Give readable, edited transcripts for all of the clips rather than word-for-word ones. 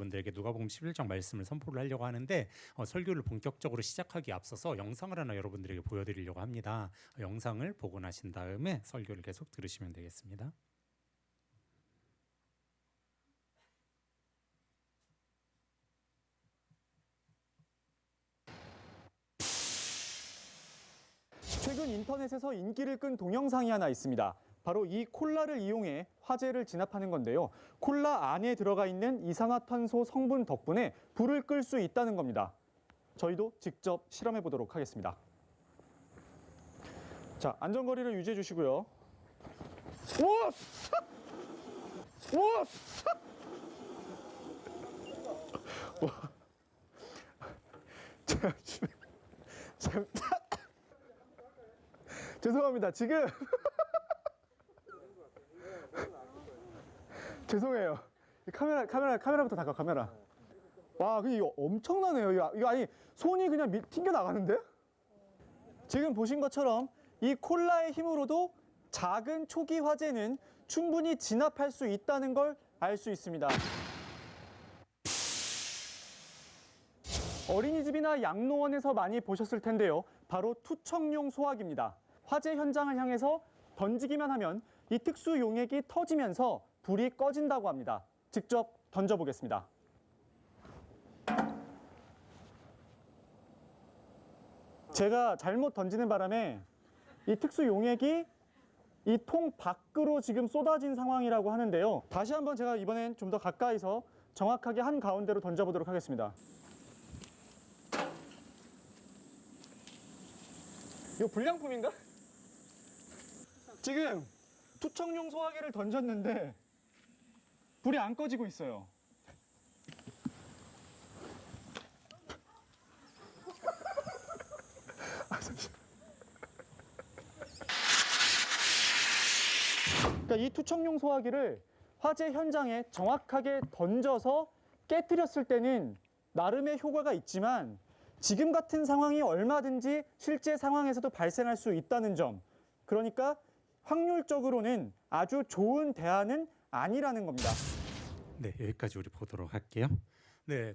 여러분들에게 누가복음 11장 말씀을 선포를 하려고 하는데 설교를 본격적으로 시작하기 앞서서 영상을 하나 여러분들에게 보여드리려고 합니다. 영상을 보고 나신 다음에 설교를 계속 들으시면 되겠습니다. 최근 인터넷에서 인기를 끈 동영상이 하나 있습니다. 바로 이 콜라를 이용해 화재를 진압하는 건데요. 콜라 안에 들어가 있는 이산화탄소 성분 덕분에 불을 끌 수 있다는 겁니다. 저희도 직접 실험해 보도록 하겠습니다. 자, 안전거리를 유지해 주시고요. 오! 오! 죄송합니다. 지금 죄송해요. 카메라부터 닦아, 카메라. 와, 근데 이거 엄청나네요. 이거 아니, 손이 그냥 튕겨 나가는데? 지금 보신 것처럼 이 콜라의 힘으로도 작은 초기 화재는 충분히 진압할 수 있다는 걸 알 수 있습니다. 어린이집이나 양로원에서 많이 보셨을 텐데요. 바로 투척용 소화기입니다. 화재 현장을 향해서 던지기만 하면 이 특수 용액이 터지면서 불이 꺼진다고 합니다. 직접 던져보겠습니다. 제가 잘못 던지는 바람에 이 특수 용액이 이 통 밖으로 지금 쏟아진 상황이라고 하는데요. 다시 한번 제가 이번엔 좀 더 가까이서 정확하게 한 가운데로 던져보도록 하겠습니다. 이거 불량품인가? 지금 투척용 소화기를 던졌는데 불이 안 꺼지고 있어요. 그러니까 이 투척용 소화기를 화재 현장에 정확하게 던져서 깨뜨렸을 때는 나름의 효과가 있지만 지금 같은 상황이 얼마든지 실제 상황에서도 발생할 수 있다는 점, 그러니까 확률적으로는 아주 좋은 대안은 아니라는 겁니다. 네, 여기까지 우리 보도록 할게요. 네,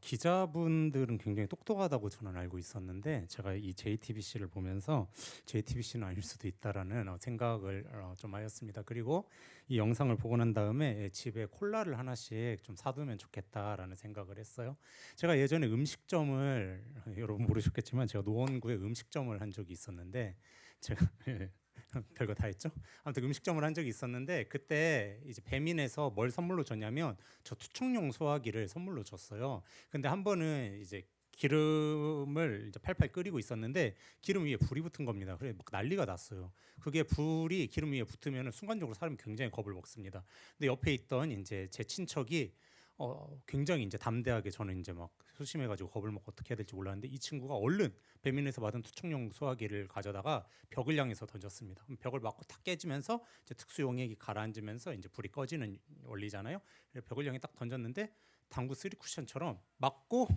기자분들은 굉장히 똑똑하다고 저는 알고 있었는데 제가 이 JTBC를 보면서 JTBC는 아닐 수도 있다라는 생각을 좀 하였습니다. 그리고 이 영상을 보고 난 다음에 집에 콜라를 하나씩 좀 사두면 좋겠다라는 생각을 했어요. 제가 예전에 음식점을 여러분 모르셨겠지만 제가 노원구에 음식점을 한 적이 있었는데 제가 별거 다 했죠. 아무튼 음식점을 한 적이 있었는데 그때 이제 배민에서 뭘 선물로 줬냐면 저 투척용 소화기를 선물로 줬어요. 근데 한 번은 이제 기름을 이제 팔팔 끓이고 있었는데 기름 위에 불이 붙은 겁니다. 그래 막 난리가 났어요. 그게 불이 기름 위에 붙으면 순간적으로 사람이 굉장히 겁을 먹습니다. 근데 옆에 있던 이제 제 친척이 굉장히 이제 담대하게 저는 이제 막 소심해가지고 겁을 먹고 어떻게 해야 될지 몰랐는데 이 친구가 얼른 배민에서 받은 투척용 소화기를 가져다가 벽을 향해서 던졌습니다. 벽을 맞고 탁 깨지면서 이제 특수 용액이 가라앉으면서 이제 불이 꺼지는 원리잖아요. 벽을 향해 딱 던졌는데 당구 쓰리 쿠션처럼 맞고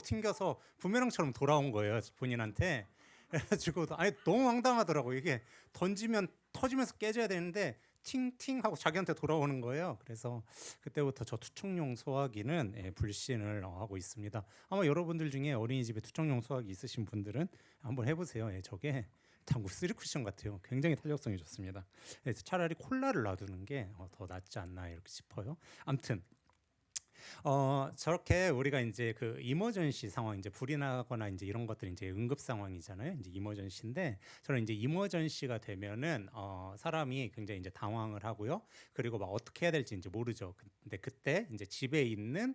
튕겨서 부메랑처럼 돌아온 거예요 본인한테. 그래가지고 아니 너무 황당하더라고. 이게 던지면 터지면서 깨져야 되는데 팅팅 하고 자기한테 돌아오는 거예요. 그래서 그때부터 저 투척용 소화기는 불신을 하고 있습니다. 아마 여러분들 중에 어린이집에 투척용 소화기 있으신 분들은 한번 해보세요. 저게 당구 쓰리 쿠션 같아요. 굉장히 탄력성이 좋습니다. 그래서 차라리 콜라를 놔두는 게 더 낫지 않나 이렇게 싶어요. 아무튼 저렇게 우리가 이제 그 이머전시 상황, 이제 불이 나거나 이제 이런 것들이 이제 응급 상황이잖아요. 이제 이머전시인데 저는 이제 이머전시가 되면은 사람이 굉장히 이제 당황을 하고요. 그리고 막 어떻게 해야 될지 이제 모르죠. 근데 그때 이제 집에 있는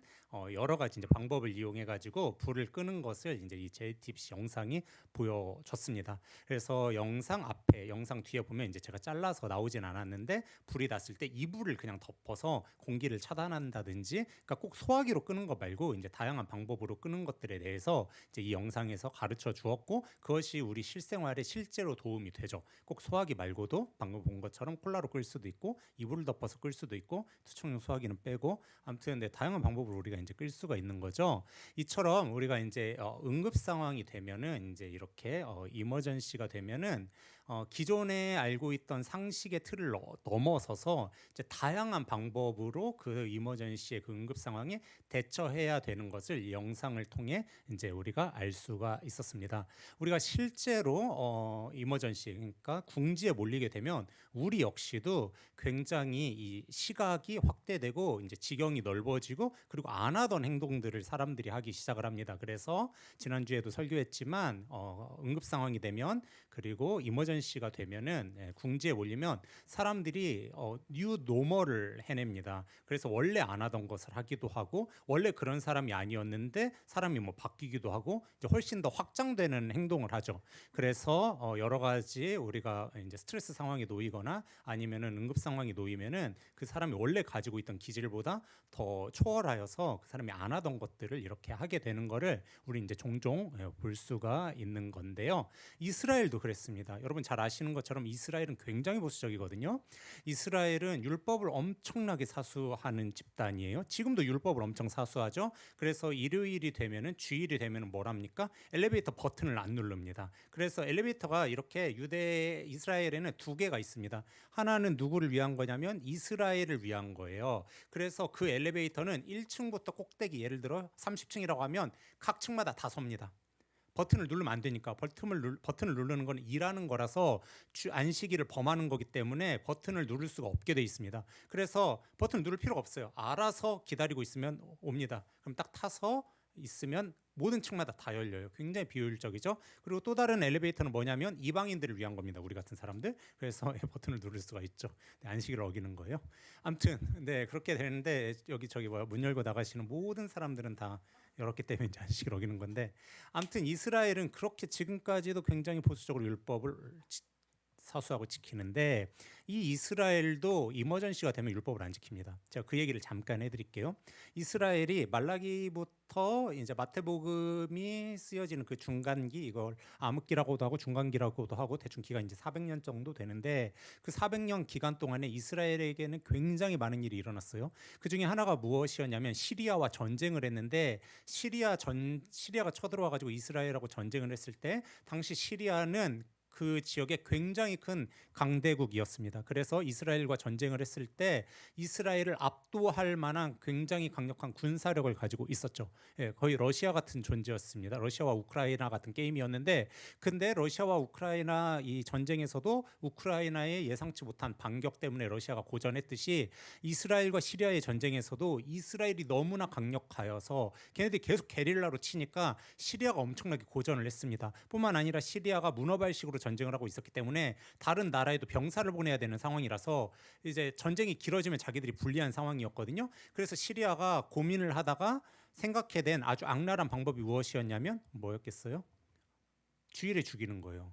여러 가지 이제 방법을 이용해 가지고 불을 끄는 것을 이제 이 JTBC 영상이 보여줬습니다. 그래서 영상 앞에, 영상 뒤에 보면 이제 제가 잘라서 나오진 않았는데 불이 났을 때 이불을 그냥 덮어서 공기를 차단한다든지, 그러니까 꼭 소화기로 끄는 거 말고 이제 다양한 방법으로 끄는 것들에 대해서 이제 이 영상에서 가르쳐 주었고 그것이 우리 실생활에 실제로 도움이 되죠. 꼭 소화기 말고도 방금 본 것처럼 콜라로 끌 수도 있고 이불을 덮어서 끌 수도 있고 투척용 소화기는 빼고 아무튼 네, 다양한 방법으로 우리가 이제 끌 수가 있는 거죠. 이처럼 우리가 이제 응급 상황이 되면은 이제 이렇게 이머전시가 되면은 기존에 알고 있던 상식의 틀을 넘어서서 이제 다양한 방법으로 그 이머전시의 그 응급 상황에 대처해야 되는 것을 이 영상을 통해 이제 우리가 알 수가 있었습니다. 우리가 실제로 이머전시, 그러니까 궁지에 몰리게 되면 우리 역시도 굉장히 이 시각이 확대되고 이제 지경이 넓어지고 그리고 안 하던 행동들을 사람들이 하기 시작을 합니다. 그래서 지난주에도 설교했지만 응급 상황이 되면 그리고 이머전시가 되면은 궁지에 몰리면 사람들이 뉴 노멀을 해냅니다. 그래서 원래 안 하던 것을 하기도 하고 원래 그런 사람이 아니었는데 사람이 뭐 바뀌기도 하고 이제 훨씬 더 확장되는 행동을 하죠. 그래서 여러 가지 우리가 이제 스트레스 상황에 놓이거나 아니면은 응급 상황이 놓이면은 그 사람이 원래 가지고 있던 기질보다 더 초월하여서 그 사람이 안 하던 것들을 이렇게 하게 되는 거를 우리 이제 종종 볼 수가 있는 건데요. 이스라엘도 그랬습니다. 여러분 잘 아시는 것처럼 이스라엘은 굉장히 보수적이거든요. 이스라엘은 율법을 엄청나게 사수하는 집단이에요. 지금도 율법을 엄청 사수하죠. 그래서 일요일이 되면은 주일이 되면은 뭘 합니까? 엘리베이터 버튼을 안 누릅니다. 그래서 엘리베이터가 이렇게 이스라엘에는 두 개가 있습니다. 하나는 누구를 위한 거냐면 이스라엘을 위한 거예요. 그래서 그 엘리베이터는 1층부터 꼭대기 예를 들어 30층이라고 하면 각 층마다 다 섭니다. 버튼을 누르면 안 되니까 버튼을 누르는 건 일하는 거라서 안식일을 범하는 거기 때문에 버튼을 누를 수가 없게 돼 있습니다. 그래서 버튼을 누를 필요가 없어요. 알아서 기다리고 있으면 옵니다. 그럼 딱 타서 있으면 모든 층마다 다 열려요. 굉장히 비효율적이죠. 그리고 또 다른 엘리베이터는 뭐냐면 이방인들을 위한 겁니다. 우리 같은 사람들. 그래서 버튼을 누를 수가 있죠. 안식일을 어기는 거예요. 아무튼 네 그렇게 되는데 여기 저기 문 열고 나가시는 모든 사람들은 다 열었기 때문에 이제 안식일 어기는 건데 아무튼 이스라엘은 그렇게 지금까지도 굉장히 보수적으로 율법을 사수하고 지키는데 이 이스라엘도 이머전시가 되면 율법을 안 지킵니다. 제가 그 얘기를 잠깐 해드릴게요. 이스라엘이 말라기부터 이제 마태복음이 쓰여지는 그 중간기 이걸 암흑기라고도 하고 중간기라고도 하고 대충 기간 이제 400년 정도 되는데 그 400년 기간 동안에 이스라엘에게는 굉장히 많은 일이 일어났어요. 그 중에 하나가 무엇이었냐면 시리아와 전쟁을 했는데 시리아가 쳐들어와 가지고 이스라엘하고 전쟁을 했을 때 당시 시리아는 그 지역에 굉장히 큰 강대국이었습니다. 그래서 이스라엘과 전쟁을 했을 때 이스라엘을 압도할 만한 굉장히 강력한 군사력을 가지고 있었죠. 거의 러시아 같은 존재였습니다. 러시아와 우크라이나 같은 게임이었는데 근데 러시아와 우크라이나 이 전쟁에서도 우크라이나의 예상치 못한 반격 때문에 러시아가 고전했듯이 이스라엘과 시리아의 전쟁에서도 이스라엘이 너무나 강력하여서 걔네들이 계속 게릴라로 치니까 시리아가 엄청나게 고전을 했습니다. 뿐만 아니라 시리아가 문어발식으로 전쟁을 하고 있었기 때문에 다른 나라에도 병사를 보내야 되는 상황이라서 이제 전쟁이 길어지면 자기들이 불리한 상황이었거든요. 그래서 시리아가 고민을 하다가 생각해낸 아주 악랄한 방법이 무엇이었냐면 뭐였겠어요? 주일에 죽이는 거예요.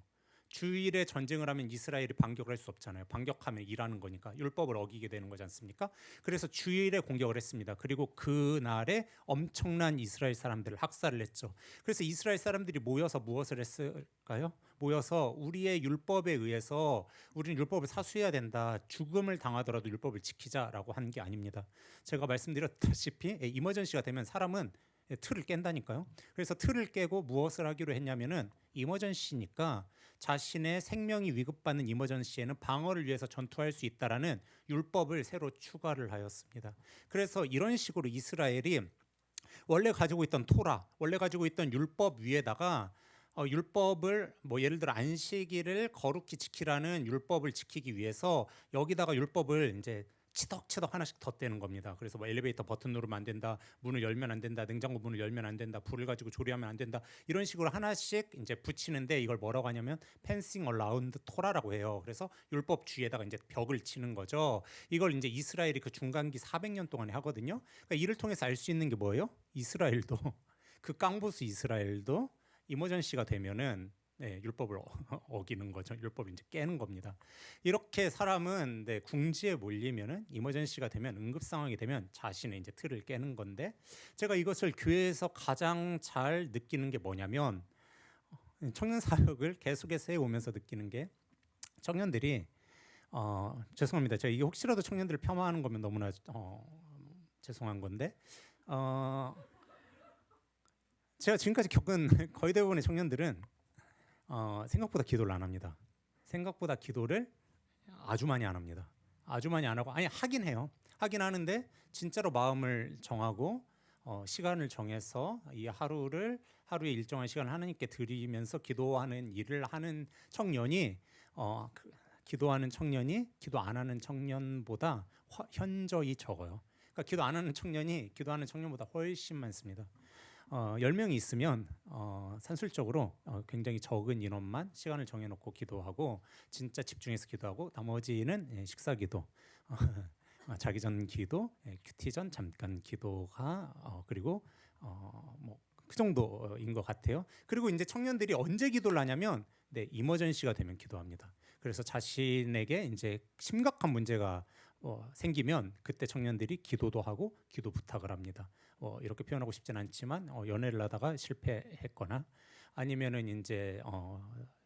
주일에 전쟁을 하면 이스라엘이 반격을 할 수 없잖아요. 반격하면 일하는 거니까 율법을 어기게 되는 거지 않습니까? 그래서 주일에 공격을 했습니다. 그리고 그날에 엄청난 이스라엘 사람들을 학살을 했죠. 그래서 이스라엘 사람들이 모여서 무엇을 했을까요? 모여서 우리의 율법에 의해서 우리는 율법을 사수해야 된다. 죽음을 당하더라도 율법을 지키자라고 한 게 아닙니다. 제가 말씀드렸다시피 이머전시가 되면 사람은 틀을 깬다니까요. 그래서 틀을 깨고 무엇을 하기로 했냐면은 이머전시니까 자신의 생명이 위급받는 이머전시에는 방어를 위해서 전투할 수 있다라는 율법을 새로 추가를 하였습니다. 그래서 이런 식으로 이스라엘이 원래 가지고 있던 토라, 원래 가지고 있던 율법 위에다가 율법을 뭐 예를 들어 안식일을 거룩히 지키라는 율법을 지키기 위해서 여기다가 율법을 이제 치덕치덕 하나씩 덧대는 겁니다. 그래서 뭐 엘리베이터 버튼 누르면 안 된다, 문을 열면 안 된다, 냉장고 문을 열면 안 된다, 불을 가지고 조리하면 안 된다 이런 식으로 하나씩 이제 붙이는데 이걸 뭐라고 하냐면 펜싱 어라운드 토라라고 해요. 그래서 율법 주위에다가 이제 벽을 치는 거죠. 이걸 이제 이스라엘이 그 중간기 400년 동안에 하거든요. 그러니까 이를 통해서 알 수 있는 게 뭐예요? 이스라엘도 그 깡보스 이스라엘도 이머전시가 되면은 율법을 어기는 거죠. 율법을 이제 깨는 겁니다. 이렇게 사람은 궁지에 몰리면은 이머전시가 되면 응급 상황이 되면 자신의 이제 틀을 깨는 건데 제가 이것을 교회에서 가장 잘 느끼는 게 뭐냐면 청년 사역을 계속해서 해오면서 느끼는 게 청년들이 죄송합니다. 제가 이게 혹시라도 청년들을 폄하하는 거면 너무나 죄송한 건데 제가 지금까지 겪은 거의 대부분의 청년들은 생각보다 기도를 안 합니다. 생각보다 기도를 아주 많이 안 합니다. 아주 많이 안 하고 아니 하긴 해요. 하긴 하는데 진짜로 마음을 정하고 시간을 정해서 이 하루에 일정한 시간을 하나님께 드리면서 기도하는 일을 하는 청년이 기도하는 청년이 기도 안 하는 청년보다 현저히 적어요. 그러니까 기도 안 하는 청년이 기도하는 청년보다 훨씬 많습니다. 10명이 있으면 산술적으로 굉장히 적은 인원만 시간을 정해놓고 기도하고 진짜 집중해서 기도하고 나머지는 식사 기도, 자기 전 기도, 큐티 전 잠깐 기도가 그리고 뭐 그 정도인 것 같아요. 그리고 이제 청년들이 언제 기도를 하냐면 이머전시가 되면 기도합니다. 그래서 자신에게 이제 심각한 문제가 생기면 그때 청년들이 기도도 하고 기도 부탁을 합니다. 이렇게 표현하고 싶진 않지만 연애를 하다가 실패했거나 아니면은 이제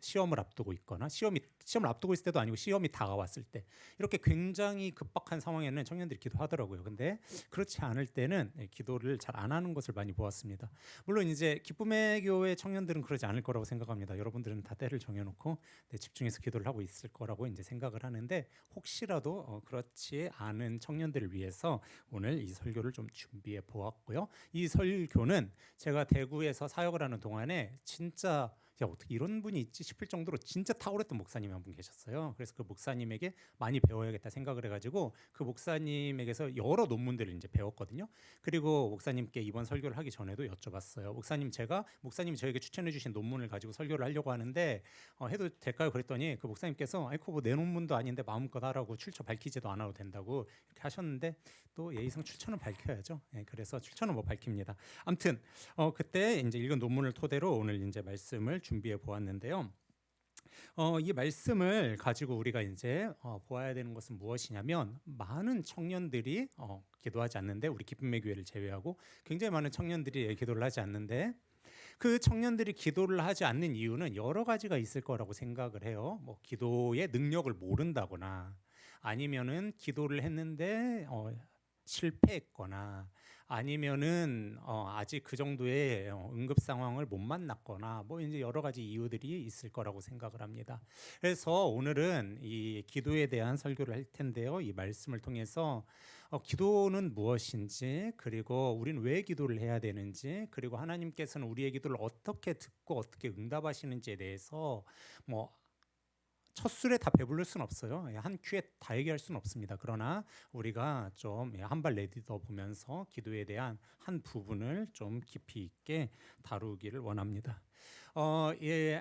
시험을 앞두고 있거나 시험을 앞두고 있을 때도 아니고 시험이 다가왔을 때 이렇게 굉장히 급박한 상황에는 청년들이 기도하더라고요. 근데 그렇지 않을 때는 기도를 잘 안 하는 것을 많이 보았습니다. 물론 이제 기쁨의 교회 청년들은 그러지 않을 거라고 생각합니다. 여러분들은 다 때를 정해놓고 집중해서 기도를 하고 있을 거라고 이제 생각을 하는데 혹시라도 그렇지 않은 청년들을 위해서 오늘 이 설교를 좀 준비해 보았고요. 이 설교는 제가 대구에서 사역을 하는 동안에 진짜 어떻게 이런 분이 있지 싶을 정도로 진짜 탁월했던 목사님이 한 분 계셨어요. 그래서 그 목사님에게 많이 배워야겠다 생각을 해가지고 그 목사님에게서 여러 논문들을 이제 배웠거든요. 그리고 목사님께 이번 설교를 하기 전에도 여쭤봤어요. 목사님이 저에게 추천해주신 논문을 가지고 설교를 하려고 하는데 해도 될까요? 그랬더니 그 목사님께서 아이고 뭐 내 논문도 아닌데 마음껏 하라고 출처 밝히지도 않아도 된다고 이렇게 하셨는데 또 예의상 출처는 밝혀야죠. 그래서 출처는 뭐 밝힙니다. 아무튼 그때 이제 읽은 논문을 토대로 오늘 이제 말씀을 준비해 보았는데요. 이 말씀을 가지고 우리가 이제 보아야 되는 것은 무엇이냐면 많은 청년들이 기도하지 않는데 우리 기쁨의 교회를 제외하고 굉장히 많은 청년들이 기도를 하지 않는데 그 청년들이 기도를 하지 않는 이유는 여러 가지가 있을 거라고 생각을 해요. 뭐 기도의 능력을 모른다거나 아니면은 기도를 했는데 실패했거나 아니면은 아직 그 정도의 응급 상황을 못 만났거나 뭐 이제 여러 가지 이유들이 있을 거라고 생각을 합니다. 그래서 오늘은 이 기도에 대한 설교를 할 텐데요. 이 말씀을 통해서 기도는 무엇인지 그리고 우리는 왜 기도를 해야 되는지 그리고 하나님께서는 우리의 기도를 어떻게 듣고 어떻게 응답하시는지에 대해서 뭐 첫 술에 다 배부를 수는 없어요. 한 큐에 다 얘기할 수는 없습니다. 그러나 우리가 좀 한 발 내딛어 보면서 기도에 대한 한 부분을 좀 깊이 있게 다루기를 원합니다.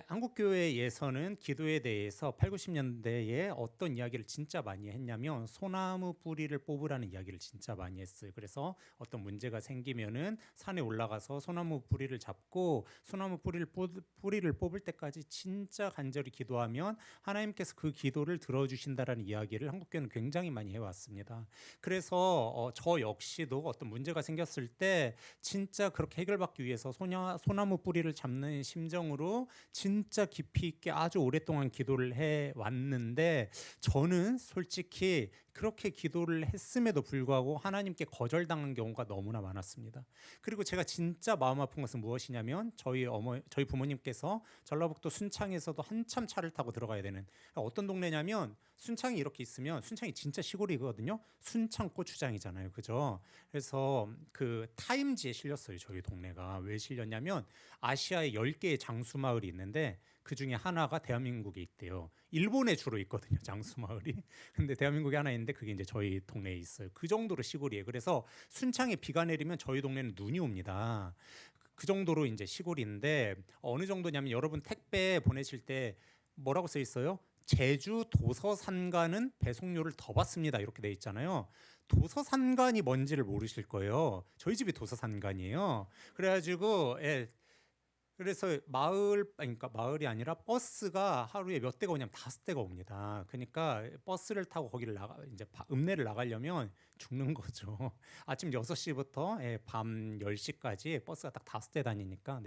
한국 교회에서는 기도에 대해서 8, 90년대에 어떤 이야기를 진짜 많이 했냐면 소나무 뿌리를 뽑으라는 이야기를 진짜 많이 했어요. 그래서 어떤 문제가 생기면은 산에 올라가서 소나무 뿌리를 잡고 소나무 뿌리를 뽑을 때까지 진짜 간절히 기도하면 하나님께서 그 기도를 들어주신다라는 이야기를 한국 교회는 굉장히 많이 해왔습니다. 그래서 저 역시도 어떤 문제가 생겼을 때 진짜 그렇게 해결받기 위해서 소나무 뿌리를 잡는 심정으로 진짜 깊이 있게 아주 오랫동안 기도를 해 왔는데 저는 솔직히 그렇게 기도를 했음에도 불구하고 하나님께 거절당한 경우가 너무나 많았습니다. 그리고 제가 진짜 마음 아픈 것은 무엇이냐면 저희 부모님께서 전라북도 순창에서도 한참 차를 타고 들어가야 되는 어떤 동네냐면 순창이 이렇게 있으면 순창이 진짜 시골이거든요. 순창 고추장이잖아요. 그죠? 그래서 그 타임지에 실렸어요. 저희 동네가. 왜 실렸냐면 아시아에 10개의 장수 마을이 있는데 그 중에 하나가 대한민국에 있대요. 일본에 주로 있거든요. 장수 마을이. 근데 대한민국에 하나 있는데 그게 이제 저희 동네에 있어요. 그 정도로 시골이에요. 그래서 순창에 비가 내리면 저희 동네는 눈이 옵니다. 그 정도로 이제 시골인데 어느 정도냐면 여러분 택배 보내실 때 뭐라고 써 있어요? 제주 도서산간은 배송료를 더 받습니다. 이렇게 돼 있잖아요. 도서산간이 뭔지를 모르실 거예요. 저희 집이 도서산간이에요. 그래가지고 그래서 그러니까 마을이 아니라 버스가 하루에 몇 대가 오냐면 5대가 옵니다. 그러니까 버스를 타고 거기를 이제 읍내를 나가려면 죽는 거죠. 아침 6시부터 밤 10시까지 버스가 딱 5대 다니니까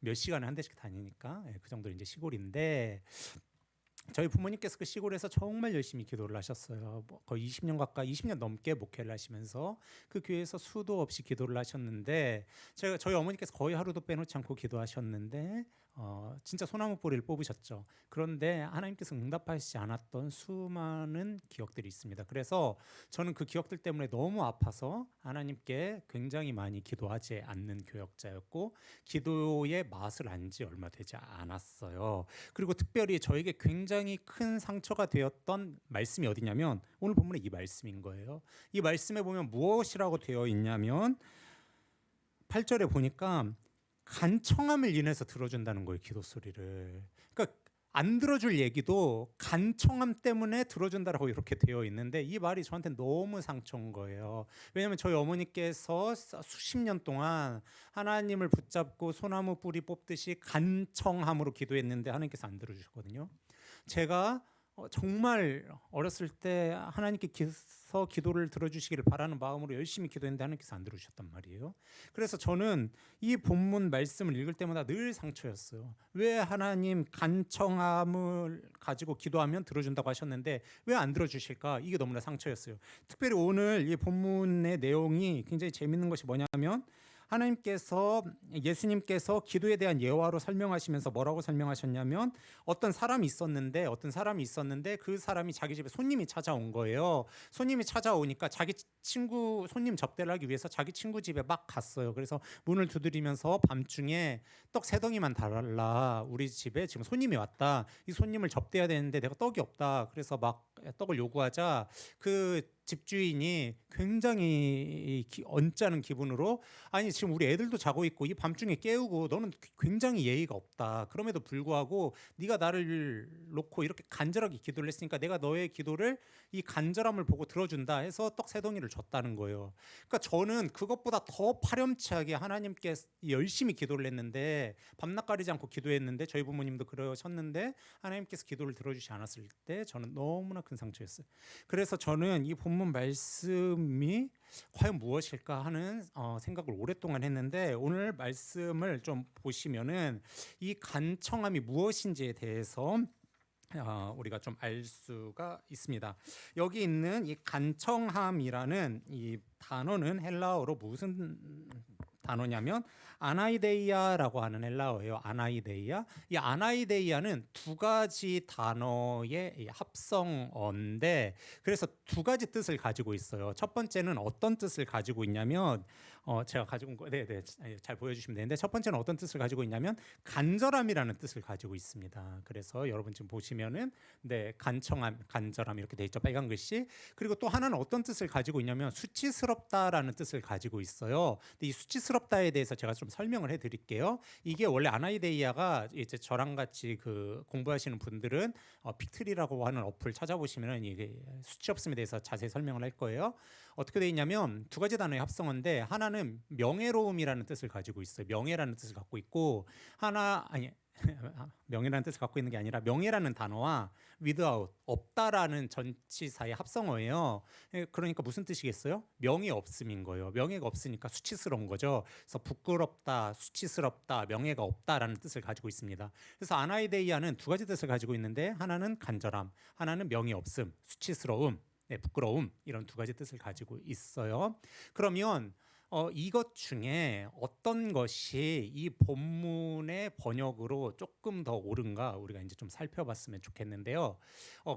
몇 시간에 한 대씩 다니니까 그 정도 이제 시골인데 저희 부모님께서 그 시골에서 정말 열심히 기도를 하셨어요. 거의 20년 넘게 목회를 하시면서 그 교회에서 수도 없이 기도를 하셨는데 저희 어머니께서 거의 하루도 빼놓지 않고 기도하셨는데 진짜 소나무 뿌리를 뽑으셨죠. 그런데 하나님께서 응답하시지 않았던 수많은 기억들이 있습니다. 그래서 저는 그 기억들 때문에 너무 아파서 하나님께 굉장히 많이 기도하지 않는 교역자였고 기도의 맛을 안 지 얼마 되지 않았어요. 그리고 특별히 저에게 굉장히 큰 상처가 되었던 말씀이 어디냐면 오늘 본문의 이 말씀인 거예요. 이 말씀에 보면 무엇이라고 되어 있냐면 8절에 보니까 간청함을 인해서 들어준다는 거예요. 기도 소리를. 그러니까 안 들어줄 얘기도 간청함 때문에 들어준다라고 이렇게 되어 있는데 이 말이 저한테 너무 상처인 거예요. 왜냐하면 저희 어머니께서 수십 년 동안 하나님을 붙잡고 소나무 뿌리 뽑듯이 간청함으로 기도했는데 하나님께서 안 들어주셨거든요. 제가 정말 어렸을 때 하나님께 기도를 들어주시기를 바라는 마음으로 열심히 기도했는데 하나님께서 안 들어주셨단 말이에요. 그래서 저는 이 본문 말씀을 읽을 때마다 늘 상처였어요. 왜 하나님 간청함을 가지고 기도하면 들어준다고 하셨는데 왜 안 들어주실까? 이게 너무나 상처였어요. 특별히 오늘 이 본문의 내용이 굉장히 재밌는 것이 뭐냐면 예수님께서 기도에 대한 예화로 설명하시면서 뭐라고 설명하셨냐면 어떤 사람이 있었는데 그 사람이 자기 집에 손님이 찾아온 거예요. 손님이 찾아오니까 자기 친구 손님 접대를 하기 위해서 자기 친구 집에 막 갔어요. 그래서 문을 두드리면서 밤중에 떡 3덩이만 달라. 우리 집에 지금 손님이 왔다. 이 손님을 접대해야 되는데 내가 떡이 없다. 그래서 막 떡을 요구하자 그 집주인이 굉장히 언짢은 기분으로 아니 지금 우리 애들도 자고 있고 이 밤중에 깨우고 너는 굉장히 예의가 없다. 그럼에도 불구하고 네가 나를 놓고 이렇게 간절하게 기도를 했으니까 내가 너의 기도를 이 간절함을 보고 들어준다 해서 떡 3덩이를 줬다는 거예요. 그러니까 저는 그것보다 더 파렴치하게 하나님께 열심히 기도를 했는데 밤낮 가리지 않고 기도했는데 저희 부모님도 그러셨는데 하나님께서 기도를 들어주지 않았을 때 저는 너무나 큰 상처였어요. 그래서 저는 이 본문 말씀이 과연 무엇일까 하는 생각을 오랫동안 했는데 오늘 말씀을 좀 보시면은 이 간청함이 무엇인지에 대해서 우리가 좀 알 수가 있습니다. 여기 있는 이 간청함이라는 이 단어는 헬라어로 무슨 단어냐면 아나이데이아라고 하는 헬라어예요. 아나이데이아. 이 아나이데이아는 두 가지 단어의 합성어인데 그래서 두 가지 뜻을 가지고 있어요. 첫 번째는 어떤 뜻을 가지고 있냐면 제가 가지고 온 거, 네네, 잘 보여주시면 되는데 첫 번째는 어떤 뜻을 가지고 있냐면 간절함이라는 뜻을 가지고 있습니다. 그래서 여러분 지금 보시면은 네 간청함, 간절함 이렇게 돼 있죠. 빨간 글씨. 그리고 또 하나는 어떤 뜻을 가지고 있냐면 수치스럽다라는 뜻을 가지고 있어요. 근데 이 수치스럽다에 대해서 제가 좀 설명을 해드릴게요. 이게 원래 아나이데이아가 이제 저랑 같이 그 공부하시는 분들은 픽트리라고 하는 어플 찾아보시면은 이게 수치 없음에 대해서 자세히 설명을 할 거예요. 어떻게 돼 있냐면 두 가지 단어의 합성어인데 하나는 명예로움이라는 뜻을 가지고 있어요. 명예라는 뜻을 갖고 있고 명예라는 뜻을 갖고 있는 게 아니라 명예라는 단어와 without 없다라는 전치사의 합성어예요. 그러니까 무슨 뜻이겠어요? 명예 없음인 거예요. 명예가 없으니까 수치스러운 거죠. 그래서 부끄럽다, 수치스럽다, 명예가 없다라는 뜻을 가지고 있습니다. 그래서 아나이데이아는 두 가지 뜻을 가지고 있는데 하나는 간절함, 하나는 명예 없음, 수치스러움, 네, 부끄러움 이런 두 가지 뜻을 가지고 있어요. 그러면 이것 중에 어떤 것이 이 본문의 번역으로 조금 더 옳은가 우리가 이제 좀 살펴봤으면 좋겠는데요.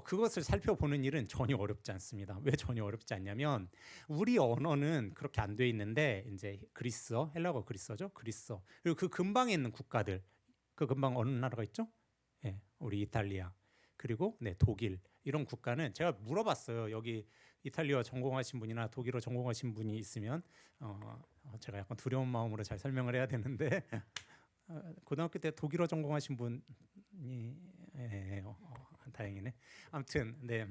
그것을 살펴보는 일은 전혀 어렵지 않습니다. 왜 전혀 어렵지 않냐면 우리 언어는 그렇게 안 돼 있는데 이제 그리스어, 헬라어 그리스어죠. 그리스어 그리고 그 근방에 있는 국가들 그 근방 어느 나라가 있죠? 네, 우리 이탈리아 그리고 네 독일 이런 국가는 제가 물어봤어요. 여기 이탈리아 전공하신 분이나 독일어 전공하신 분이 있으면 제가 약간 두려운 마음으로 잘 설명을 해야 되는데 고등학교 때 독일어 전공하신 분이 다행이네. 아무튼 네.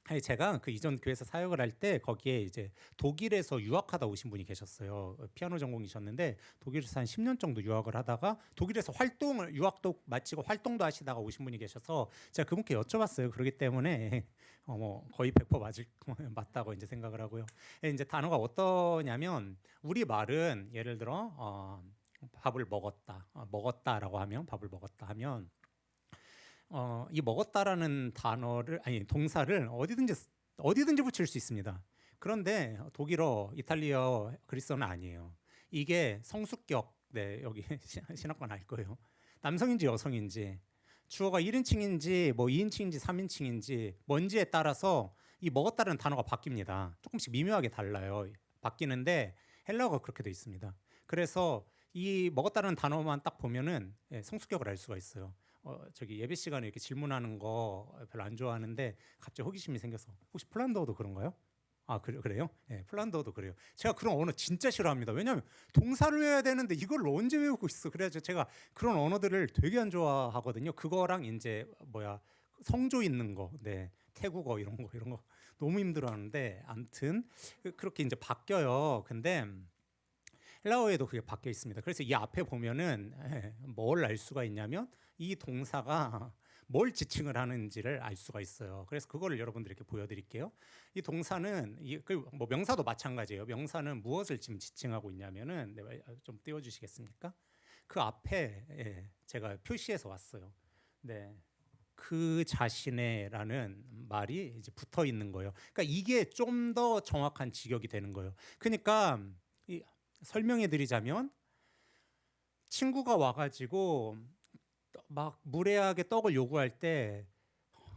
아니 제가 그 이전 교회에서 사역을 할 때 거기에 이제 독일에서 유학하다 오신 분이 계셨어요. 피아노 전공이셨는데 독일에서 한 10년 정도 유학을 하다가 독일에서 유학도 마치고 활동도 하시다가 오신 분이 계셔서 제가 그분께 여쭤봤어요. 그렇기 때문에 뭐 거의 100% 맞다고 이제 생각을 하고요. 이제 단어가 어떠냐면 우리 말은 예를 들어 밥을 먹었다라고 하면 밥을 먹었다 하면 이 먹었다라는 동사를 어디든지 붙일 수 있습니다. 그런데 독일어, 이탈리아, 그리스어는 아니에요. 이게 성수격, 네 여기 신학관 알 거예요. 남성인지 여성인지, 주어가 1인칭인지 뭐 2인칭인지 3인칭인지 뭔지에 따라서 이 먹었다는 단어가 바뀝니다. 조금씩 미묘하게 달라요. 바뀌는데 헬라어가 그렇게 돼 있습니다. 그래서 이 먹었다는 단어만 딱 보면은 성수격을 알 수가 있어요. 저기 예배 시간에 이렇게 질문하는 거 별로 안 좋아하는데 갑자기 호기심이 생겨서 혹시 폴란드어도 그런가요? 아 그래요? 네, 폴란드어도 그래요. 제가 그런 언어 진짜 싫어합니다. 왜냐하면 동사를 외워야 되는데 이걸 언제 외우고 있어? 그래서 제가 그런 언어들을 되게 안 좋아하거든요. 그거랑 이제 성조 있는 거, 네, 태국어 이런 거 너무 힘들어하는데 아무튼 그렇게 이제 바뀌어요. 근데 헬라어에도 그게 바뀌어 있습니다. 그래서 이 앞에 보면은 뭘 알 수가 있냐면 이 동사가 뭘 지칭을 하는지를 알 수가 있어요. 그래서 그거를 여러분들에게 보여드릴게요. 이 동사는 뭐 명사도 마찬가지예요. 명사는 무엇을 지금 지칭하고 있냐면은 좀 띄워주시겠습니까? 그 앞에 제가 표시해서 왔어요. 네. 그 자신의라는 말이 이제 붙어 있는 거예요. 그러니까 이게 좀 더 정확한 직역이 되는 거예요. 그러니까 설명해 드리자면 친구가 와가지고 막 무례하게 떡을 요구할 때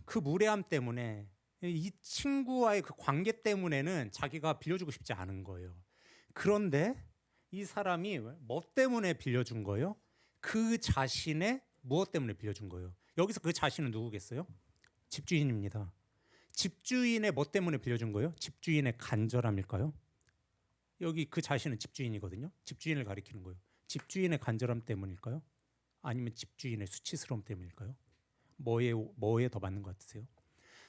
그 무례함 때문에 이 친구와의 그 관계 때문에는 자기가 빌려주고 싶지 않은 거예요. 그런데 이 사람이 뭐 때문에 빌려준 거예요? 그 자신의 무엇 때문에 빌려준 거예요? 여기서 그 자신은 누구겠어요? 집주인입니다. 집주인의 뭐 때문에 빌려준 거예요? 집주인의 간절함일까요? 여기 그 자신은 집주인이거든요. 집주인을 가리키는 거예요. 집주인의 간절함 때문일까요? 아니면 집주인의 수치스러움 때문일까요? 뭐에 더 맞는 것 같으세요?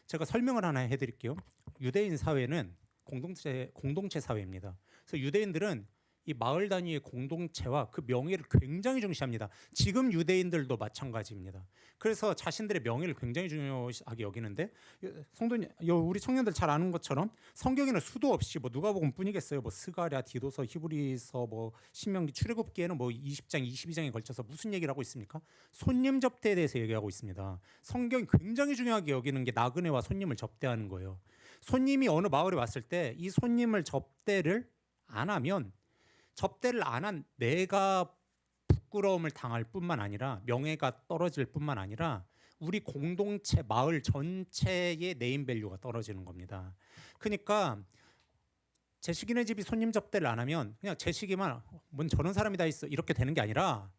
제가 설명을 하나 해드릴게요. 유대인 사회는 공동체 사회입니다. 그래서 유대인들은 이 마을 단위의 공동체와 그 명예를 굉장히 중시합니다. 지금 유대인들도 마찬가지입니다. 그래서 자신들의 명예를 굉장히 중요하게 여기는데 성도님, 우리 청년들 잘 아는 것처럼 성경에는 수도 없이 뭐 누가복음뿐이겠어요. 뭐 스가랴, 디도서, 히브리서, 뭐 신명기, 출애굽기에는 뭐 20장, 22장에 걸쳐서 무슨 얘기를 하고 있습니까? 손님 접대에 대해서 얘기하고 있습니다. 성경이 굉장히 중요하게 여기는 게 나그네와 손님을 접대하는 거예요. 손님이 어느 마을에 왔을 때 이 손님을 접대를 안 하면 접대를 안 한 내가 부끄러움을 당할 뿐만 아니라 명예가 떨어질 뿐만 아니라 우리 공동체 마을 전체의 네임밸류가 떨어지는 겁니다. 그러니까 제식이네 집이 손님 접대를 안 하면 그냥 제식이만 뭔 저런 사람이 다 있어 이렇게 되는 게 아니라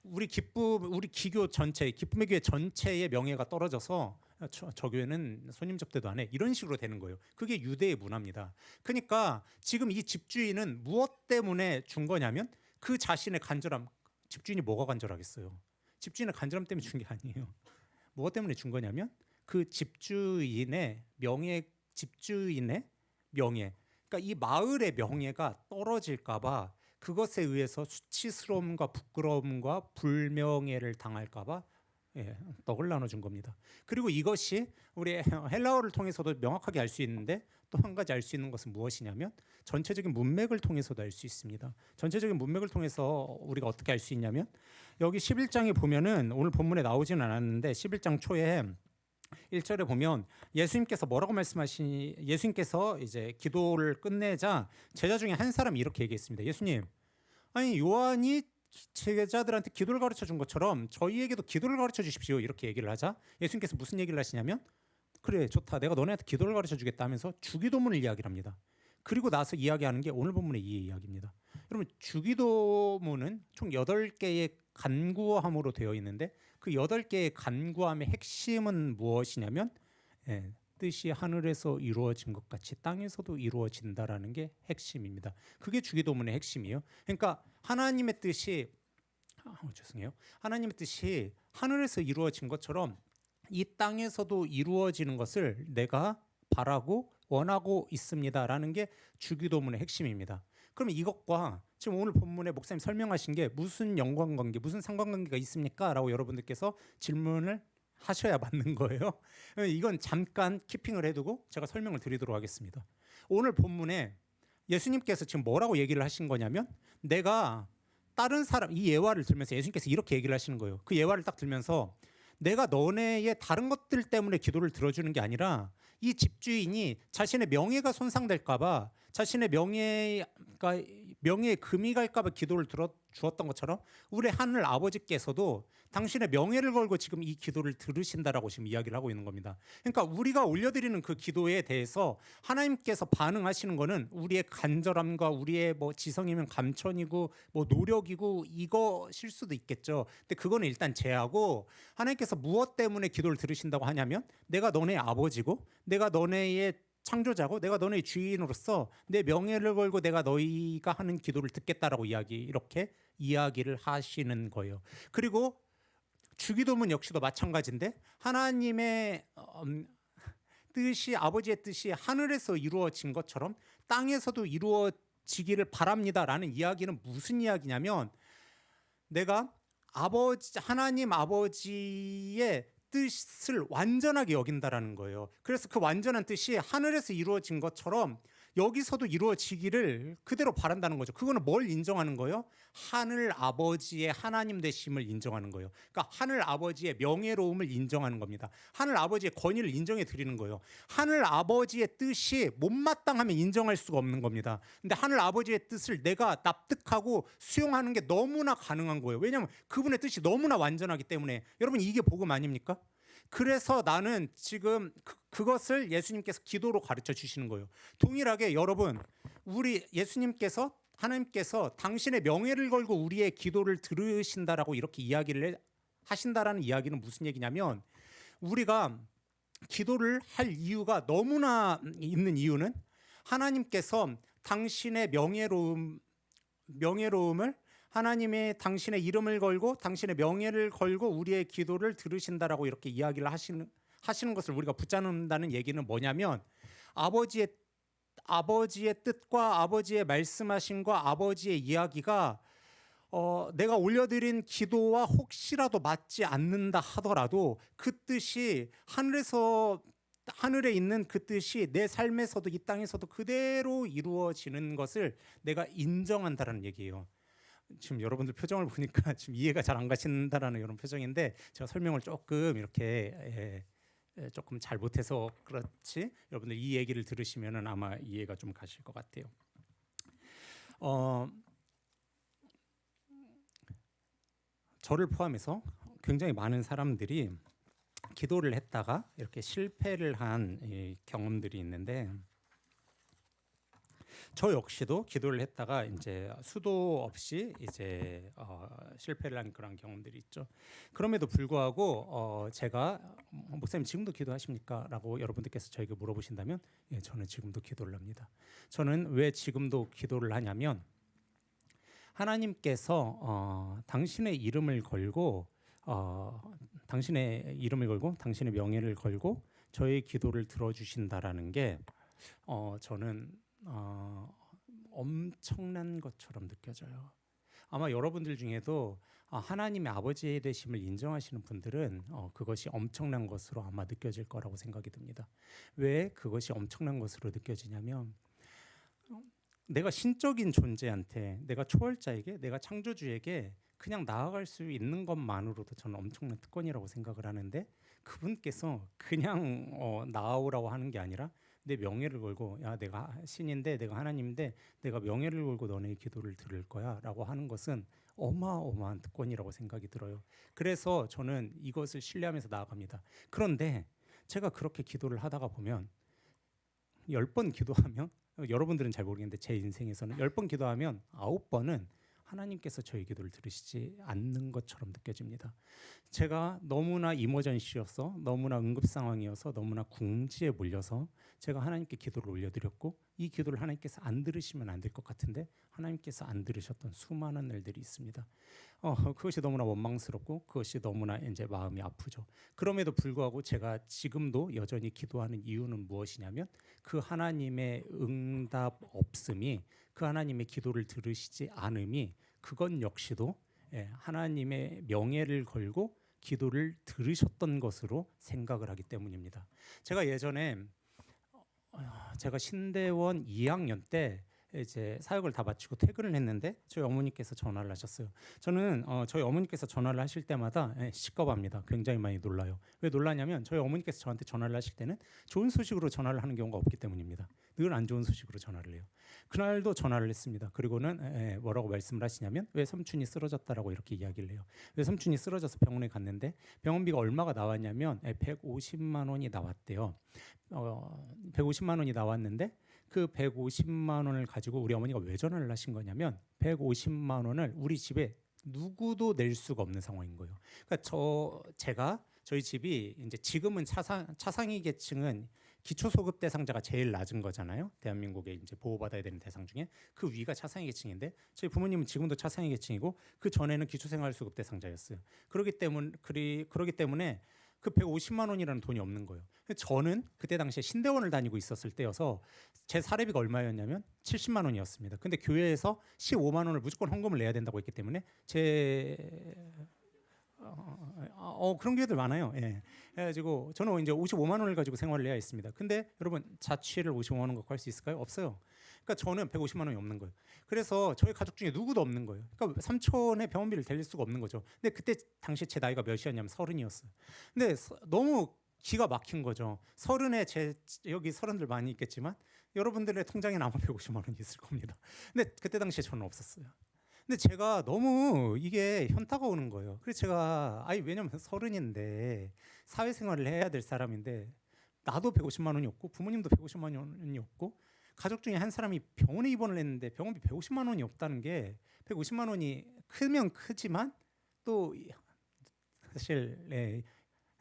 우리 기교 전체, 기쁨의 교회 전체의 명예가 떨어져서 저 교회는 손님 접대도 안 해. 이런 식으로 되는 거예요. 그게 유대의 문화입니다. 그러니까 지금 이 집주인은 무엇 때문에 준 거냐면 그 자신의 간절함. 집주인이 뭐가 간절하겠어요? 집주인의 간절함 때문에 준 게 아니에요. 무엇 때문에 준 거냐면 그 집주인의 명예, 그러니까 이 마을의 명예가 떨어질까 봐 그것에 의해서 수치스러움과 부끄러움과 불명예를 당할까 봐 떡을 나눠준 겁니다. 그리고 이것이 우리 헬라어를 통해서도 명확하게 알 수 있는데 또 한 가지 알 수 있는 것은 무엇이냐면 전체적인 문맥을 통해서도 알 수 있습니다. 전체적인 문맥을 통해서 우리가 어떻게 알 수 있냐면 여기 11장에 보면은 오늘 본문에 나오지는 않았는데 11장 초에 1절에 보면 예수님께서 뭐라고 예수님께서 이제 기도를 끝내자 제자 중에 한 사람이 이렇게 얘기했습니다. 예수님, 아니 요한이 제자들한테 기도를 가르쳐 준 것처럼 저희에게도 기도를 가르쳐 주십시오. 이렇게 얘기를 하자 예수님께서 무슨 얘기를 하시냐면 그래 좋다 내가 너네한테 기도를 가르쳐 주겠다 하면서 주기도문을 이야기를 합니다. 그리고 나서 이야기하는 게 오늘 본문의 이 이야기입니다. 여러분 주기도문은 총 8개의 간구함으로 되어 있는데 그 8개의 간구함의 핵심은 무엇이냐면 뜻이 하늘에서 이루어진 것 같이 땅에서도 이루어진다라는 게 핵심입니다. 그게 주기도문의 핵심이에요. 그러니까 하나님의 뜻이 하나님의 뜻이 하늘에서 이루어진 것처럼 이 땅에서도 이루어지는 것을 내가 바라고 원하고 있습니다라는 게 주기도문의 핵심입니다. 그럼 이것과 지금 오늘 본문에 목사님 설명하신 게 무슨 연관관계, 무슨 상관관계가 있습니까? 라고 여러분들께서 질문을 하셔야 맞는 거예요. 이건 잠깐 키핑을 해두고 제가 설명을 드리도록 하겠습니다. 오늘 본문에 예수님께서 지금 뭐라고 얘기를 하신 거냐면 내가 다른 사람, 이 예화를 들면서 예수님께서 이렇게 얘기를 하시는 거예요. 그 예화를 딱 들면서 내가 너네의 다른 것들 때문에 기도를 들어주는 게 아니라 이 집주인이 자신의 명예가 손상될까 봐 자신의 명예가 명예에 금이 갈까봐 기도를 주었던 것처럼 우리 하늘 아버지께서도 당신의 명예를 걸고 지금 이 기도를 들으신다라고 지금 이야기를 하고 있는 겁니다. 그러니까 우리가 올려드리는 그 기도에 대해서 하나님께서 반응하시는 거는 우리의 간절함과 우리의 뭐 지성이면 감천이고 뭐 노력이고 이것일 수도 있겠죠. 근데 그거는 일단 제하고 하나님께서 무엇 때문에 기도를 들으신다고 하냐면 내가 너네 아버지고 내가 너네의 창조자고 내가 너네의 주인으로서 내 명예를 걸고 내가 너희가 하는 기도를 듣겠다라고 이렇게 이야기를 하시는 거예요. 그리고 주기도문 역시도 마찬가지인데 하나님의 뜻이 아버지의 뜻이 하늘에서 이루어진 것처럼 땅에서도 이루어지기를 바랍니다라는 이야기는 무슨 이야기냐면 내가 하나님 아버지의 뜻을 완전하게 여긴다라는 거예요. 그래서 그 완전한 뜻이 하늘에서 이루어진 것처럼 여기서도 이루어지기를 그대로 바란다는 거죠. 그거는 뭘 인정하는 거예요? 하늘 아버지의 하나님 되심을 인정하는 거예요. 그러니까 하늘 아버지의 명예로움을 인정하는 겁니다. 하늘 아버지의 권위를 인정해 드리는 거예요. 하늘 아버지의 뜻이 못마땅하면 인정할 수가 없는 겁니다. 근데 하늘 아버지의 뜻을 내가 납득하고 수용하는 게 너무나 가능한 거예요. 왜냐하면 그분의 뜻이 너무나 완전하기 때문에. 여러분 이게 복음 아닙니까? 그래서 나는 지금 그것을 예수님께서 기도로 가르쳐 주시는 거예요. 동일하게 여러분 우리 예수님께서 하나님께서 당신의 명예를 걸고 우리의 기도를 들으신다라고 이렇게 이야기를 하신다라는 이야기는 무슨 얘기냐면 우리가 기도를 할 이유가 너무나 있는 이유는 하나님께서 당신의 명예로움을 하나님의 당신의 이름을 걸고 당신의 명예를 걸고 우리의 기도를 들으신다라고 이렇게 이야기를 하시는 것을 우리가 붙잡는다는 얘기는 뭐냐면 아버지의 뜻과 아버지의 말씀하심과 아버지의 이야기가 내가 올려드린 기도와 혹시라도 맞지 않는다 하더라도 그 뜻이 하늘에 있는 그 뜻이 내 삶에서도 이 땅에서도 그대로 이루어지는 것을 내가 인정한다는 얘기예요. 지금 여러분들 표정을 보니까 지금 이해가 잘 안 가신다라는 이런 표정인데 제가 설명을 조금 이렇게 조금 잘 못해서 그렇지 여러분들 이 얘기를 들으시면은 아마 이해가 좀 가실 것 같아요. 저를 포함해서 굉장히 많은 사람들이 기도를 했다가 이렇게 실패를 한 경험들이 있는데 저 역시도 기도를 했다가 이제 수도 없이 이제 실패를 한 그런 경험들이 있죠. 그럼에도 불구하고 제가 목사님 지금도 기도하십니까?라고 여러분들께서 저에게 물어보신다면 예, 저는 지금도 기도를 합니다. 저는 왜 지금도 기도를 하냐면 하나님께서 당신의 이름을 걸고 당신의 명예를 걸고 저의 기도를 들어주신다라는 게 저는 엄청난 것처럼 느껴져요. 아마 여러분들 중에도 하나님의 아버지 되심을 인정하시는 분들은 그것이 엄청난 것으로 아마 느껴질 거라고 생각이 듭니다. 왜 그것이 엄청난 것으로 느껴지냐면 내가 신적인 존재한테 내가 초월자에게 내가 창조주에게 그냥 나아갈 수 있는 것만으로도 저는 엄청난 특권이라고 생각을 하는데 그분께서 그냥 나아오라고 하는 게 아니라 내 명예를 걸고 야 내가 신인데 내가 하나님인데 내가 명예를 걸고 너네의 기도를 들을 거야 라고 하는 것은 어마어마한 특권이라고 생각이 들어요. 그래서 저는 이것을 신뢰하면서 나아갑니다. 그런데 제가 그렇게 기도를 하다가 보면 10번 기도하면 여러분들은 잘 모르겠는데 제 인생에서는 10번 기도하면 9번은 하나님께서 저희 기도를 들으시지 않는 것처럼 느껴집니다. 제가 너무나 이머전시여서 너무나 응급 상황이어서 너무나 궁지에 몰려서 제가 하나님께 기도를 올려드렸고 이 기도를 하나님께서 안 들으시면 안 될 것 같은데 하나님께서 안 들으셨던 수많은 날들이 있습니다. 그것이 너무나 원망스럽고 그것이 너무나 이제 마음이 아프죠. 그럼에도 불구하고 제가 지금도 여전히 기도하는 이유는 무엇이냐면 그 하나님의 응답 없음이 그 하나님의 기도를 들으시지 않음이 그건 역시도 하나님의 명예를 걸고 기도를 들으셨던 것으로 생각을 하기 때문입니다. 제가 예전에 제가 신대원 2학년 때 이제 사역을 다 마치고 퇴근을 했는데 저희 어머니께서 전화를 하셨어요. 저는 저희 어머니께서 전화를 하실 때마다 시겁합니다. 굉장히 많이 놀라요. 왜 놀라냐면 저희 어머니께서 저한테 전화를 하실 때는 좋은 소식으로 전화를 하는 경우가 없기 때문입니다. 늘 안 좋은 소식으로 전화를 해요. 그날도 전화를 했습니다. 그리고는 뭐라고 말씀을 하시냐면 왜 삼촌이 쓰러졌다라고 이렇게 이야기를 해요. 왜 삼촌이 쓰러져서 병원에 갔는데 병원비가 얼마가 나왔냐면 150만 원이 나왔대요. 150만 원이 나왔는데 그 150만 원을 가지고 우리 어머니가 왜 전화를 하신 거냐면 150만 원을 우리 집에 누구도 낼 수가 없는 상황인 거예요. 그러니까 저희 집이 이제 지금은 차상위 계층은 기초소득 대상자가 제일 낮은 거잖아요. 대한민국에 이제 보호받아야 되는 대상 중에 그 위가 차상위 계층인데 저희 부모님은 지금도 차상위 계층이고 그 전에는 기초생활수급 대상자였어요. 그러기 때문에 그 150만 원이라는 돈이 없는 거예요. 저는 그때 당시에 신대원을 다니고 있었을 때여서 제 사례비가 얼마였냐면 70만 원이었습니다. 근데 교회에서 15만 원을 무조건 헌금을 내야 된다고 했기 때문에 그런 교회들 많아요. 예. 그래가지고 저는 이제 55만 원을 가지고 생활을 해야 했습니다. 근데 여러분 자취를 55만 원 갖고 할 수 있을까요? 없어요. 그러니까 저는 150만 원이 없는 거예요. 그래서 저희 가족 중에 누구도 없는 거예요. 그러니까 삼촌의 병원비를 대릴 수가 없는 거죠. 근데 그때 당시 제 나이가 몇이었냐면 30이었어요. 근데 너무 기가 막힌 거죠. 여기 30들 많이 있겠지만 여러분들의 통장에는 아마 150만 원이 있을 겁니다. 근데 그때 당시에 저는 없었어요. 근데 제가 너무 이게 현타가 오는 거예요. 그래서 제가 왜냐면 30인데 사회생활을 해야 될 사람인데 나도 150만 원이 없고 부모님도 150만 원이 없고 가족 중에 한 사람이 병원에 입원을 했는데 병원비 150만 원이 없다는 게 150만 원이 크면 크지만 또 사실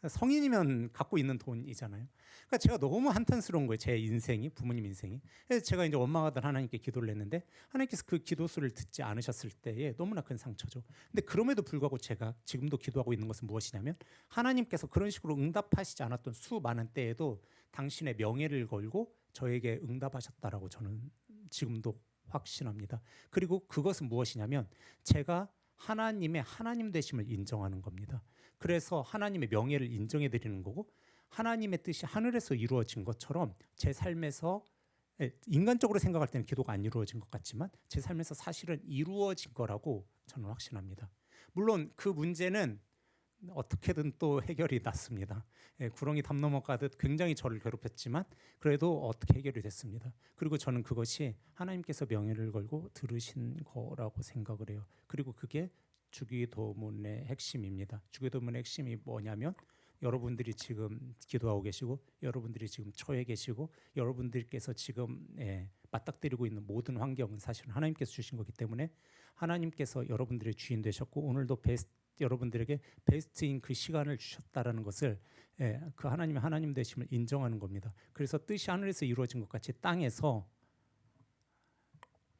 성인이면 갖고 있는 돈이잖아요. 그러니까 제가 너무 한탄스러운 거예요. 제 인생이, 부모님 인생이. 그래서 제가 이제 원망하던 하나님께 기도를 했는데 하나님께서 그 기도수를 듣지 않으셨을 때에 너무나 큰 상처죠. 근데 그럼에도 불구하고 제가 지금도 기도하고 있는 것은 무엇이냐면 하나님께서 그런 식으로 응답하시지 않았던 수많은 때에도 당신의 명예를 걸고 저에게 응답하셨다라고 저는 지금도 확신합니다. 그리고 그것은 무엇이냐면 제가 하나님의 하나님 되심을 인정하는 겁니다. 그래서 하나님의 명예를 인정해 드리는 거고 하나님의 뜻이 하늘에서 이루어진 것처럼 제 삶에서 인간적으로 생각할 때는 기도가 안 이루어진 것 같지만 제 삶에서 사실은 이루어진 거라고 저는 확신합니다. 물론 그 문제는 어떻게든 또 해결이 났습니다. 구렁이 담 넘어가듯 굉장히 저를 괴롭혔지만 그래도 어떻게 해결이 됐습니다. 그리고 저는 그것이 하나님께서 명예를 걸고 들으신 거라고 생각을 해요. 그리고 그게 주기도문의 핵심입니다. 주기도문의 핵심이 뭐냐면 여러분들이 지금 기도하고 계시고 여러분들이 지금 처해 계시고 여러분들께서 지금 맞닥뜨리고 있는 모든 환경은 사실은 하나님께서 주신 거기 때문에 하나님께서 여러분들의 주인 되셨고 오늘도 여러분들에게 베스트인 그 시간을 주셨다라는 것을 그 하나님의 하나님 되심을 인정하는 겁니다. 그래서 뜻이 하늘에서 이루어진 것 같이 땅에서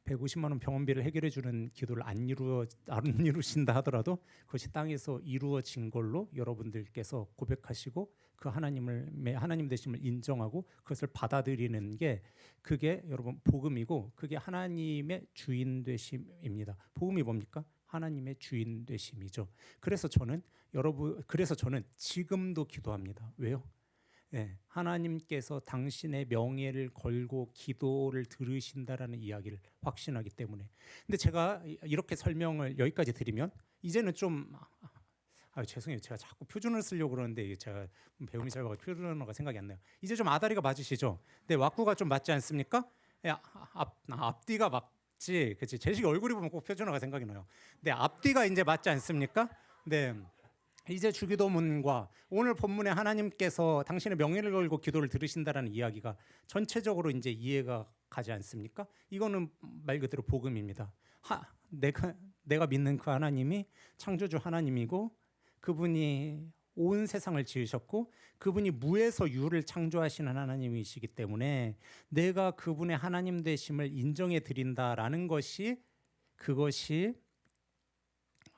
150만 원 병원비를 해결해 주는 기도를 안 이루신다 하더라도 그것이 땅에서 이루어진 걸로 여러분들께서 고백하시고 그 하나님 되심을 인정하고 그것을 받아들이는 게 그게 여러분 복음이고 그게 하나님의 주인 되심입니다. 복음이 뭡니까? 하나님의 주인 되심이죠. 그래서 저는 지금도 기도합니다. 왜요? 하나님께서 당신의 명예를 걸고 기도를 들으신다라는 이야기를 확신하기 때문에. 근데 제가 이렇게 설명을 여기까지 드리면 이제는 좀 죄송해요. 제가 자꾸 표준을 쓰려고 그러는데 제가 배움이 짧아서 표준어가 생각이 안 나요. 이제 좀 아다리가 맞으시죠? 네, 왁구가 좀 맞지 않습니까? 앞뒤가 맞지. 그치? 제식 얼굴이 보면 꼭 표준어가 생각이 나요. 네, 앞뒤가 이제 맞지 않습니까? 네. 이제 주기도문과 오늘 본문에 하나님께서 당신의 명예를 걸고 기도를 들으신다라는 이야기가 전체적으로 이제 이해가 가지 않습니까? 이거는 말 그대로 복음입니다. 내가 믿는 그 하나님이 창조주 하나님이고 그분이 온 세상을 지으셨고 그분이 무에서 유를 창조하시는 하나님이시기 때문에 내가 그분의 하나님 되심을 인정해 드린다라는 그것이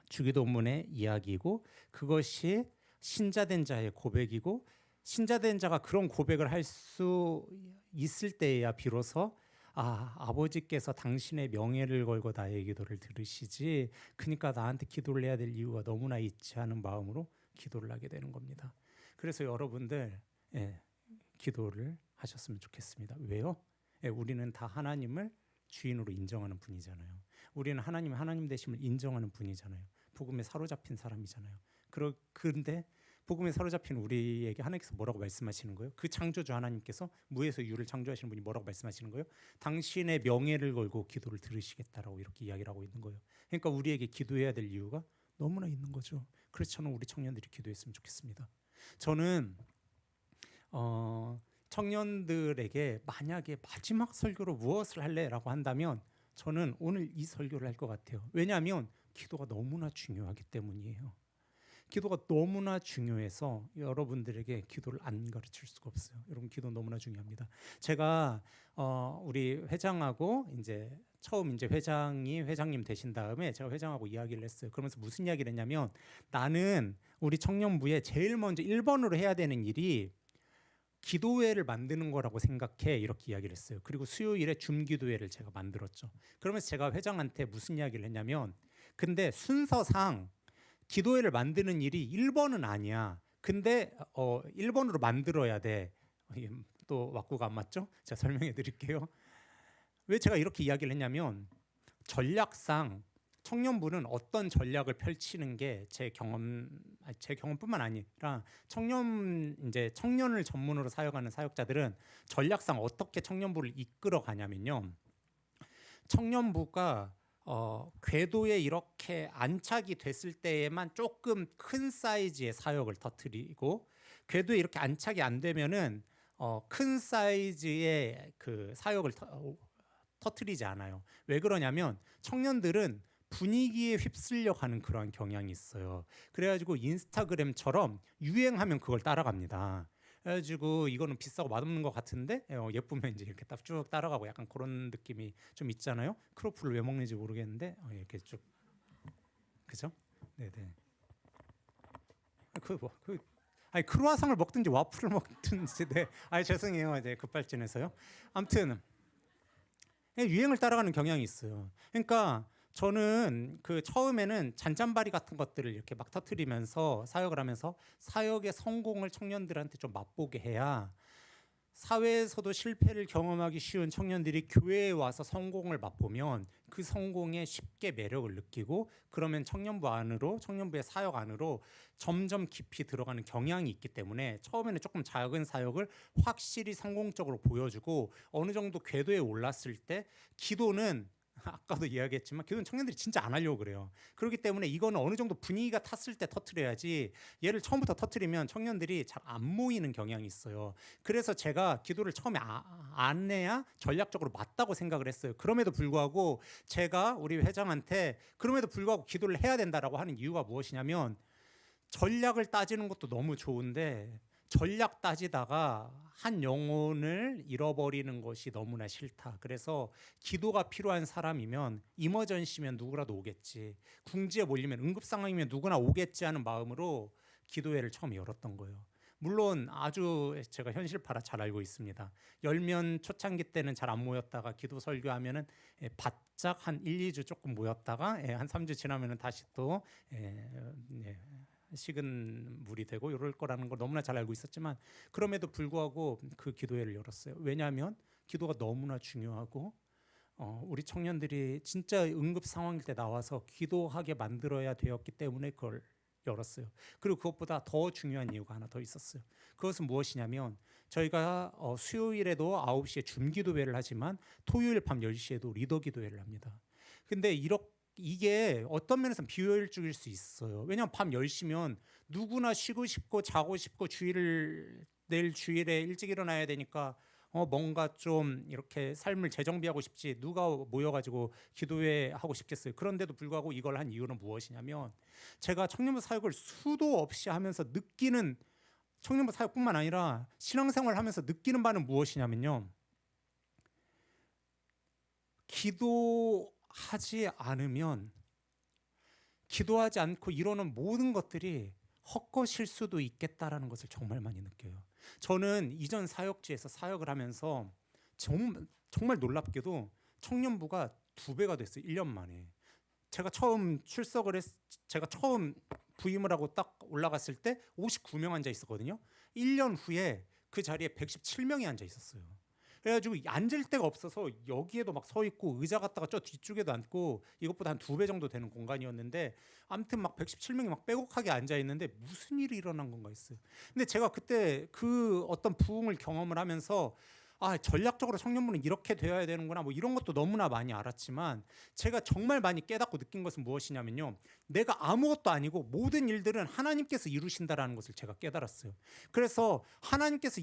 주기도문의 이야기이고 그것이 신자된 자의 고백이고 신자된 자가 그런 고백을 할 수 있을 때에야 비로소 아버지께서 당신의 명예를 걸고 나의 기도를 들으시지 그러니까 나한테 기도를 해야 될 이유가 너무나 있지 않은 마음으로 기도를 하게 되는 겁니다. 그래서 여러분들 기도를 하셨으면 좋겠습니다. 왜요? 우리는 다 하나님을 주인으로 인정하는 분이잖아요. 우리는 하나님 되심을 인정하는 분이잖아요. 복음에 사로잡힌 사람이잖아요. 그런데 복음에 사로잡힌 우리에게 하나님께서 뭐라고 말씀하시는 거예요? 그 창조주 하나님께서 무에서 유를 창조하시는 분이 뭐라고 말씀하시는 거예요? 당신의 명예를 걸고 기도를 들으시겠다라고 이렇게 이야기를 하고 있는 거예요. 그러니까 우리에게 기도해야 될 이유가 너무나 있는 거죠. 그래서 저는 우리 청년들이 기도했으면 좋겠습니다. 저는 청년들에게 만약에 마지막 설교로 무엇을 할래라고 한다면 저는 오늘 이 설교를 할 것 같아요. 왜냐하면 기도가 너무나 중요하기 때문이에요. 기도가 너무나 중요해서 여러분들에게 기도를 안 가르칠 수가 없어요. 여러분 기도 너무나 중요합니다. 제가 우리 회장하고 이제 처음 이제 회장님 되신 다음에 제가 회장하고 이야기를 했어요. 그러면서 무슨 이야기를 했냐면 나는 우리 청년부에 제일 먼저 1번으로 해야 되는 일이 기도회를 만드는 거라고 생각해 이렇게 이야기를 했어요. 그리고 수요일에 줌기도회를 제가 만들었죠. 그러면서 제가 회장한테 무슨 이야기를 했냐면 근데 순서상 기도회를 만드는 일이 1번은 아니야. 근데 1번으로 만들어야 돼. 또 왁구가 안 맞죠? 제가 설명해 드릴게요. 왜 제가 이렇게 이야기를 했냐면 전략상 청년부는 어떤 전략을 펼치는 게 제 경험뿐만 아니라 청년을 전문으로 사역하는 사역자들은 전략상 어떻게 청년부를 이끌어 가냐면요. 청년부가 궤도에 이렇게 안착이 됐을 때에만 조금 큰 사이즈의 사역을 터뜨리고 궤도에 이렇게 안착이 안 되면은 큰 사이즈의 그 사역을 터뜨리지 않아요. 왜 그러냐면 청년들은 분위기에 휩쓸려 가는 그러한 경향이 있어요. 그래가지고 인스타그램처럼 유행하면 그걸 따라갑니다. 그래가지고 이거는 비싸고 맛없는 것 같은데 예쁘면 이제 이렇게 딱 쭉 따라가고 약간 그런 느낌이 좀 있잖아요. 크로플을 왜 먹는지 모르겠는데 이렇게 쭉 그죠? 네네. 아니 크루아상을 먹든지 와플을 먹든지 네. 아니 죄송해요. 이제 급발진해서요. 아무튼 유행을 따라가는 경향이 있어요. 그러니까 저는 그 처음에는 잔잔바리 같은 것들을 이렇게 막 터뜨리면서 사역을 하면서 사역의 성공을 청년들한테 좀 맛보게 해야 사회에서도 실패를 경험하기 쉬운 청년들이 교회에 와서 성공을 맛보면 그 성공에 쉽게 매력을 느끼고 그러면 청년부의 사역 안으로 점점 깊이 들어가는 경향이 있기 때문에 처음에는 조금 작은 사역을 확실히 성공적으로 보여주고 어느 정도 궤도에 올랐을 때 기도는 아까도 이야기했지만 기도는 청년들이 진짜 안 하려고 그래요. 그렇기 때문에 이거는 어느 정도 분위기가 탔을 때 터트려야지 얘를 처음부터 터트리면 청년들이 잘 안 모이는 경향이 있어요. 그래서 제가 기도를 처음에 안 해야 전략적으로 맞다고 생각을 했어요. 그럼에도 불구하고 제가 우리 회장한테 그럼에도 불구하고 기도를 해야 된다라고 하는 이유가 무엇이냐면 전략을 따지는 것도 너무 좋은데 전략 따지다가 한 영혼을 잃어버리는 것이 너무나 싫다. 그래서 기도가 필요한 사람이면 이머전시면 누구라도 오겠지. 궁지에 몰리면 응급 상황이면 누구나 오겠지 하는 마음으로 기도회를 처음 열었던 거예요. 물론 아주 제가 현실파라 잘 알고 있습니다. 열면 초창기 때는 잘 안 모였다가 기도 설교하면은 바짝 한 1, 2주 조금 모였다가 한 3주 지나면은 다시 또 식은 물이 되고 이럴 거라는 걸 너무나 잘 알고 있었지만 그럼에도 불구하고 그 기도회를 열었어요. 왜냐하면 기도가 너무나 중요하고 우리 청년들이 진짜 응급 상황일 때 나와서 기도하게 만들어야 되었기 때문에 그걸 열었어요. 그리고 그것보다 더 중요한 이유가 하나 더 있었어요. 그것은 무엇이냐면 저희가 수요일에도 9시에 줌기도회를 하지만 토요일 밤 10시에도 리더 기도회를 합니다. 근데 이게 어떤 면에서는 비효율적일 수 있어요. 왜냐하면 밤 10시면 누구나 쉬고 싶고 자고 싶고 내일 주일에 일찍 일어나야 되니까 뭔가 좀 이렇게 삶을 재정비하고 싶지 누가 모여가지고 기도회 하고 싶겠어요. 그런데도 불구하고 이걸 한 이유는 무엇이냐면 제가 청년부 사역을 수도 없이 하면서 느끼는 청년부 사역뿐만 아니라 신앙생활을 하면서 느끼는 바는 무엇이냐면요. 기도하지 않고 이러는 모든 것들이 헛것일 수도 있겠다라는 것을 정말 많이 느껴요. 저는 이전 사역지에서 사역을 하면서 정말 놀랍게도 청년부가 2배가 됐어요. 1년 만에. 제가 처음 부임을 하고 딱 올라갔을 때 59명 앉아 있었거든요. 1년 후에 그 자리에 117명이 앉아 있었어요. 그래가지고 앉을 데가 없어서 여기에도 막 서 있고 의자 갖다가 저 뒤쪽에도 앉고 이것보다 한 2배 정도 되는 공간이었는데 아무튼 막 117명이 막 빼곡하게 앉아 있는데 무슨 일이 일어난 건가 했어요. 근데 제가 그때 그 어떤 부흥을 경험을 하면서 아, 전략적으로 청년부는 이렇게 되어야 되는구나 뭐 이런 것도 너무나 많이 알았지만 제가 정말 많이 깨닫고 느낀 것은 무엇이냐면요, 내가 아무것도 아니고 모든 일들은 하나님께서 이루신다라는 것을 제가 깨달았어요. 그래서 하나님께서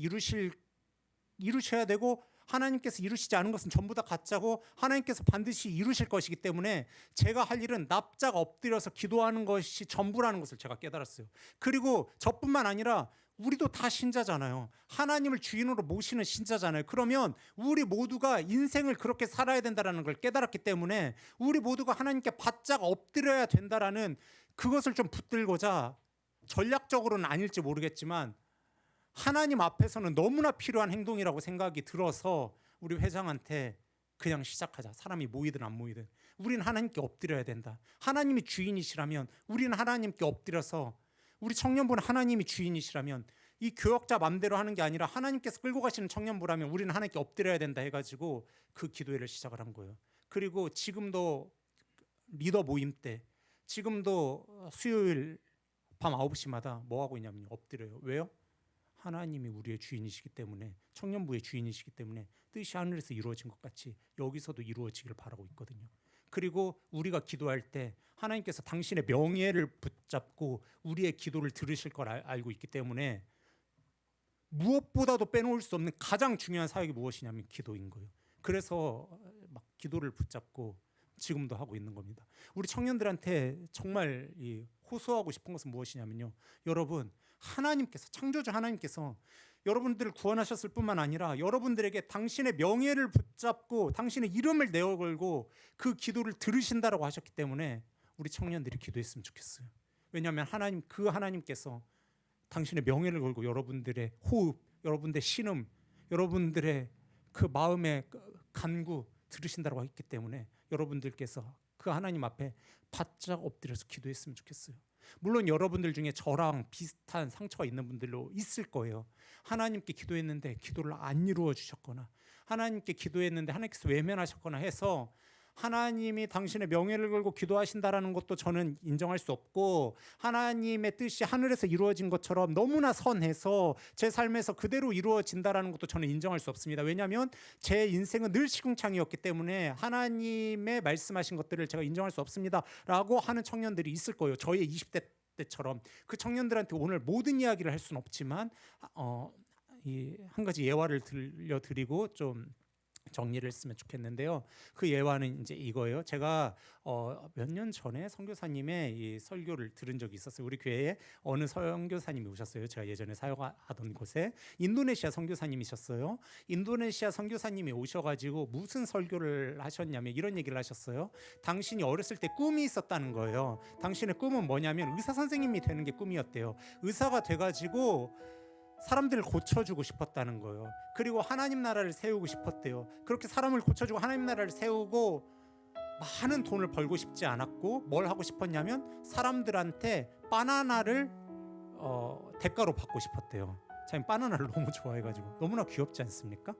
이루셔야 되고 하나님께서 이루시지 않은 것은 전부 다 가짜고 하나님께서 반드시 이루실 것이기 때문에 제가 할 일은 납작 엎드려서 기도하는 것이 전부라는 것을 제가 깨달았어요. 그리고 저뿐만 아니라 우리도 다 신자잖아요. 하나님을 주인으로 모시는 신자잖아요. 그러면 우리 모두가 인생을 그렇게 살아야 된다는 걸 깨달았기 때문에 우리 모두가 하나님께 바짝 엎드려야 된다는 그것을 좀 붙들고자, 전략적으로는 아닐지 모르겠지만 하나님 앞에서는 너무나 필요한 행동이라고 생각이 들어서 우리 회장한테 그냥 시작하자. 사람이 모이든 안 모이든 우리는 하나님께 엎드려야 된다. 하나님이 주인이시라면 우리는 하나님께 엎드려서, 우리 청년부는 하나님이 주인이시라면 이 교역자 맘대로 하는 게 아니라 하나님께서 끌고 가시는 청년부라면 우리는 하나님께 엎드려야 된다 해가지고 그 기도회를 시작을 한 거예요. 그리고 지금도 리더 모임 때, 지금도 수요일 밤 9시마다 뭐 하고 있냐면요, 엎드려요. 왜요? 하나님이 우리의 주인이시기 때문에, 청년부의 주인이시기 때문에 뜻이 하늘에서 이루어진 것 같이 여기서도 이루어지기를 바라고 있거든요. 그리고 우리가 기도할 때 하나님께서 당신의 명예를 붙잡고 우리의 기도를 들으실 걸 알고 있기 때문에 무엇보다도 빼놓을 수 없는 가장 중요한 사역이 무엇이냐면 기도인 거예요. 그래서 막 기도를 붙잡고 지금도 하고 있는 겁니다. 우리 청년들한테 정말 호소하고 싶은 것은 무엇이냐면요, 여러분, 하나님께서, 창조주 하나님께서 여러분들을 구원하셨을 뿐만 아니라 여러분들에게 당신의 명예를 붙잡고 당신의 이름을 내어 걸고 그 기도를 들으신다라고 하셨기 때문에 우리 청년들이 기도했으면 좋겠어요. 왜냐하면 하나님께서 당신의 명예를 걸고 여러분들의 호흡, 여러분들의 신음, 여러분들의 그 마음의 간구 들으신다고 했기 때문에 여러분들께서 그 하나님 앞에 바짝 엎드려서 기도했으면 좋겠어요. 물론 여러분들 중에 저랑 비슷한 상처가 있는 분들도 있을 거예요. 하나님께 기도했는데 기도를 안 이루어 주셨거나, 하나님께 기도했는데 하나님께서 외면하셨거나 해서 하나님이 당신의 명예를 걸고 기도하신다라는 것도 저는 인정할 수 없고, 하나님의 뜻이 하늘에서 이루어진 것처럼 너무나 선해서 제 삶에서 그대로 이루어진다라는 것도 저는 인정할 수 없습니다. 왜냐하면 제 인생은 늘 시궁창이었기 때문에 하나님의 말씀하신 것들을 제가 인정할 수 없습니다라고 하는 청년들이 있을 거예요. 저의 20대 때처럼. 그 청년들한테 오늘 모든 이야기를 할 수는 없지만 한 가지 예화를 들려드리고 좀 정리를 했으면 좋겠는데요. 그 예화는 이제 이거예요. 제가 몇 년 전에 선교사님의 이 설교를 들은 적이 있었어요. 우리 교회에 어느 선교사님이 오셨어요. 제가 예전에 사역하던 곳에 인도네시아 선교사님이셨어요. 인도네시아 선교사님이 오셔가지고 무슨 설교를 하셨냐면 이런 얘기를 하셨어요. 당신이 어렸을 때 꿈이 있었다는 거예요. 당신의 꿈은 뭐냐면 의사 선생님이 되는 게 꿈이었대요. 의사가 돼가지고 사람들을 고쳐주고 싶었다는 거예요. 그리고 하나님 나라를 세우고 싶었대요. 그렇게 사람을 고쳐주고 하나님 나라를 세우고 많은 돈을 벌고 싶지 않았고, 뭘 하고 싶었냐면 사람들한테 바나나를 대가로 받고 싶었대요. 자기 바나나를 너무 좋아해가지고, 너무나 귀엽지 않습니까?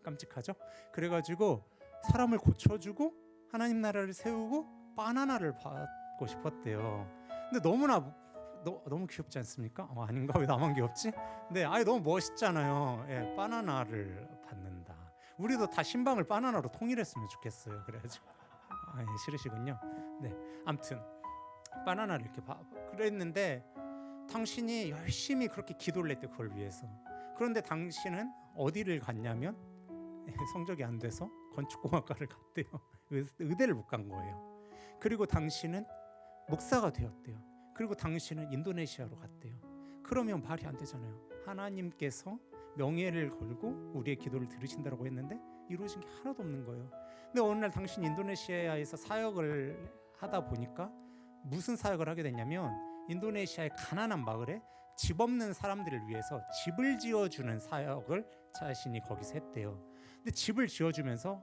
깜찍하죠? 그래가지고 사람을 고쳐주고 하나님 나라를 세우고 바나나를 받고 싶었대요. 근데 너무 귀엽지 않습니까? 아닌가? 왜 나만 귀엽지? 네, 너무 멋있잖아요. 예, 바나나를 받는다. 우리도 다 신방을 바나나로 통일했으면 좋겠어요. 그래가지고 싫으시군요. 네, 아무튼 바나나를 이렇게 그랬는데 당신이 열심히 그렇게 기도를 했대요, 그걸 위해서. 그런데 당신은 어디를 갔냐면 성적이 안 돼서 건축공학과를 갔대요. 의대를 못 간 거예요. 그리고 당신은 목사가 되었대요. 그리고 당신은 인도네시아로 갔대요. 그러면 말이 안 되잖아요. 하나님께서 명예를 걸고 우리의 기도를 들으신다고 했는데 이루어진 게 하나도 없는 거예요. 근데 어느 날 당신이 인도네시아에서 사역을 하다 보니까 무슨 사역을 하게 됐냐면 인도네시아의 가난한 마을에 집 없는 사람들을 위해서 집을 지어주는 사역을 자신이 거기서 했대요. 근데 집을 지어주면서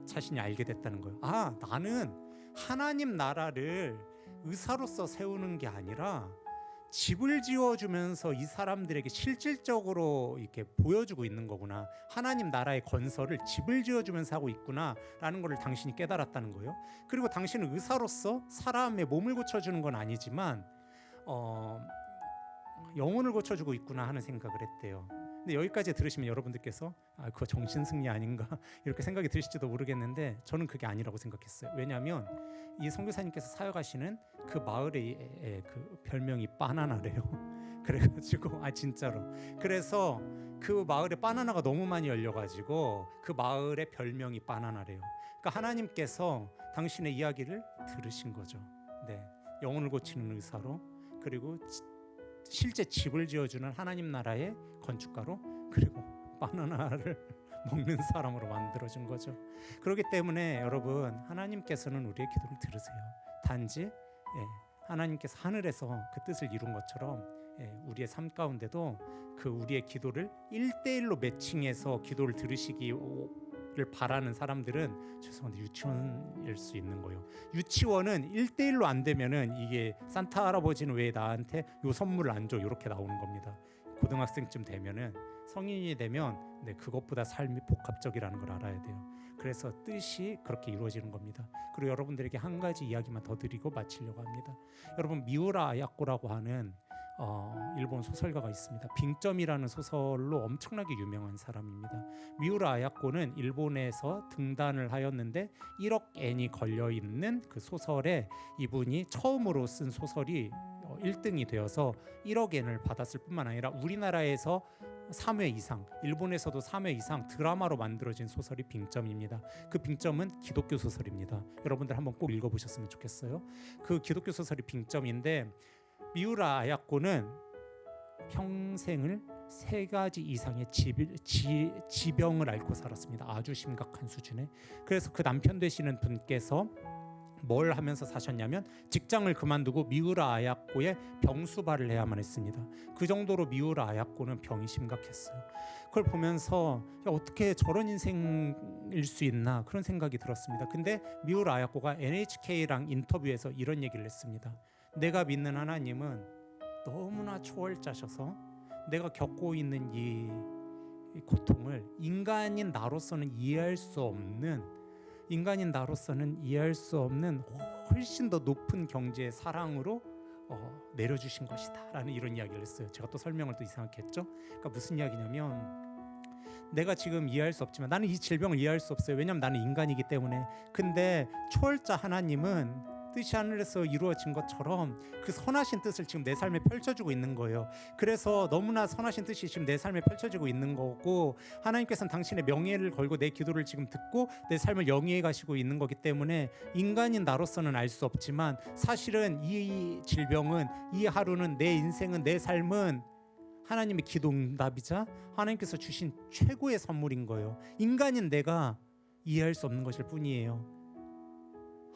자신이 알게 됐다는 거예요. 나는 하나님 나라를 의사로서 세우는 게 아니라 집을 지어주면서 이 사람들에게 실질적으로 이렇게 보여주고 있는 거구나. 하나님 나라의 건설을 집을 지어주면서 하고 있구나라는 것을 당신이 깨달았다는 거예요. 그리고 당신은 의사로서 사람의 몸을 고쳐주는 건 아니지만 영혼을 고쳐주고 있구나 하는 생각을 했대요. 근데 여기까지 들으시면 여러분들께서 그거 정신승리 아닌가 이렇게 생각이 드실지도 모르겠는데 저는 그게 아니라고 생각했어요. 왜냐하면 이 선교사님께서 사역하시는 그 마을의 그 별명이 바나나래요. 그래가지고 진짜로 그래서 그 마을에 바나나가 너무 많이 열려가지고 그 마을의 별명이 바나나래요. 그러니까 하나님께서 당신의 이야기를 들으신 거죠. 네, 영혼을 고치는 의사로, 그리고 실제 집을 지어주는 하나님 나라의 건축가로, 그리고 바나나를 먹는 사람으로 만들어준 거죠. 그렇기 때문에 여러분, 하나님께서는 우리의 기도를 들으세요. 단지 하나님께서 하늘에서 그 뜻을 이룬 것처럼 우리의 삶 가운데도 그 우리의 기도를 1대1로 매칭해서 기도를 들으시기를 바라는 사람들은 죄송한데 유치원일 수 있는 거예요. 유치원은 1대1로 안 되면은 이게 산타 할아버지는 왜 나한테 요 선물을 안 줘 이렇게 나오는 겁니다. 고등학생쯤 되면은, 성인이 되면 그것보다 삶이 복합적이라는 걸 알아야 돼요. 그래서 뜻이 그렇게 이루어지는 겁니다. 그리고 여러분들에게 한 가지 이야기만 더 드리고 마치려고 합니다. 여러분, 미우라 아야코라고 하는 일본 소설가가 있습니다. 빙점이라는 소설로 엄청나게 유명한 사람입니다. 미우라 아야코는 일본에서 등단을 하였는데 1억 엔이 걸려있는 그 소설에 이분이 처음으로 쓴 소설이 1등이 되어서 1억 엔을 받았을 뿐만 아니라 우리나라에서 3회 이상, 일본에서도 3회 이상 드라마로 만들어진 소설이 빙점입니다. 그 빙점은 기독교 소설입니다. 여러분들 한번 꼭 읽어보셨으면 좋겠어요. 그 기독교 소설이 빙점인데, 미우라 아야코는 평생을 3가지 이상의 지병을 앓고 살았습니다. 아주 심각한 수준에. 그래서 그 남편 되시는 분께서 뭘 하면서 사셨냐면 직장을 그만두고 미우라 아야코의 병수발을 해야만 했습니다. 그 정도로 미우라 아야코는 병이 심각했어요. 그걸 보면서 어떻게 저런 인생일 수 있나 그런 생각이 들었습니다. 근데 미우라 아야코가 NHK랑 인터뷰에서 이런 얘기를 했습니다. 내가 믿는 하나님은 너무나 초월자셔서 내가 겪고 있는 이 고통을 인간인 나로서는 이해할 수 없는 훨씬 더 높은 경지의 사랑으로 내려주신 것이다 라는 이런 이야기를 했어요. 제가 또 설명을 또 이상하게 했죠. 그러니까 무슨 이야기냐면, 내가 지금 이해할 수 없지만 나는 이 질병을 이해할 수 없어요. 왜냐하면 나는 인간이기 때문에. 근데 초월자 하나님은 뜻이 하늘에서 이루어진 것처럼 그 선하신 뜻을 지금 내 삶에 펼쳐주고 있는 거예요. 그래서 너무나 선하신 뜻이 지금 내 삶에 펼쳐지고 있는 거고, 하나님께서는 당신의 명예를 걸고 내 기도를 지금 듣고 내 삶을 영위해 가시고 있는 거기 때문에 인간인 나로서는 알 수 없지만 사실은 이 질병은, 이 하루는, 내 인생은, 내 삶은 하나님의 기도 응답이자 하나님께서 주신 최고의 선물인 거예요. 인간인 내가 이해할 수 없는 것일 뿐이에요.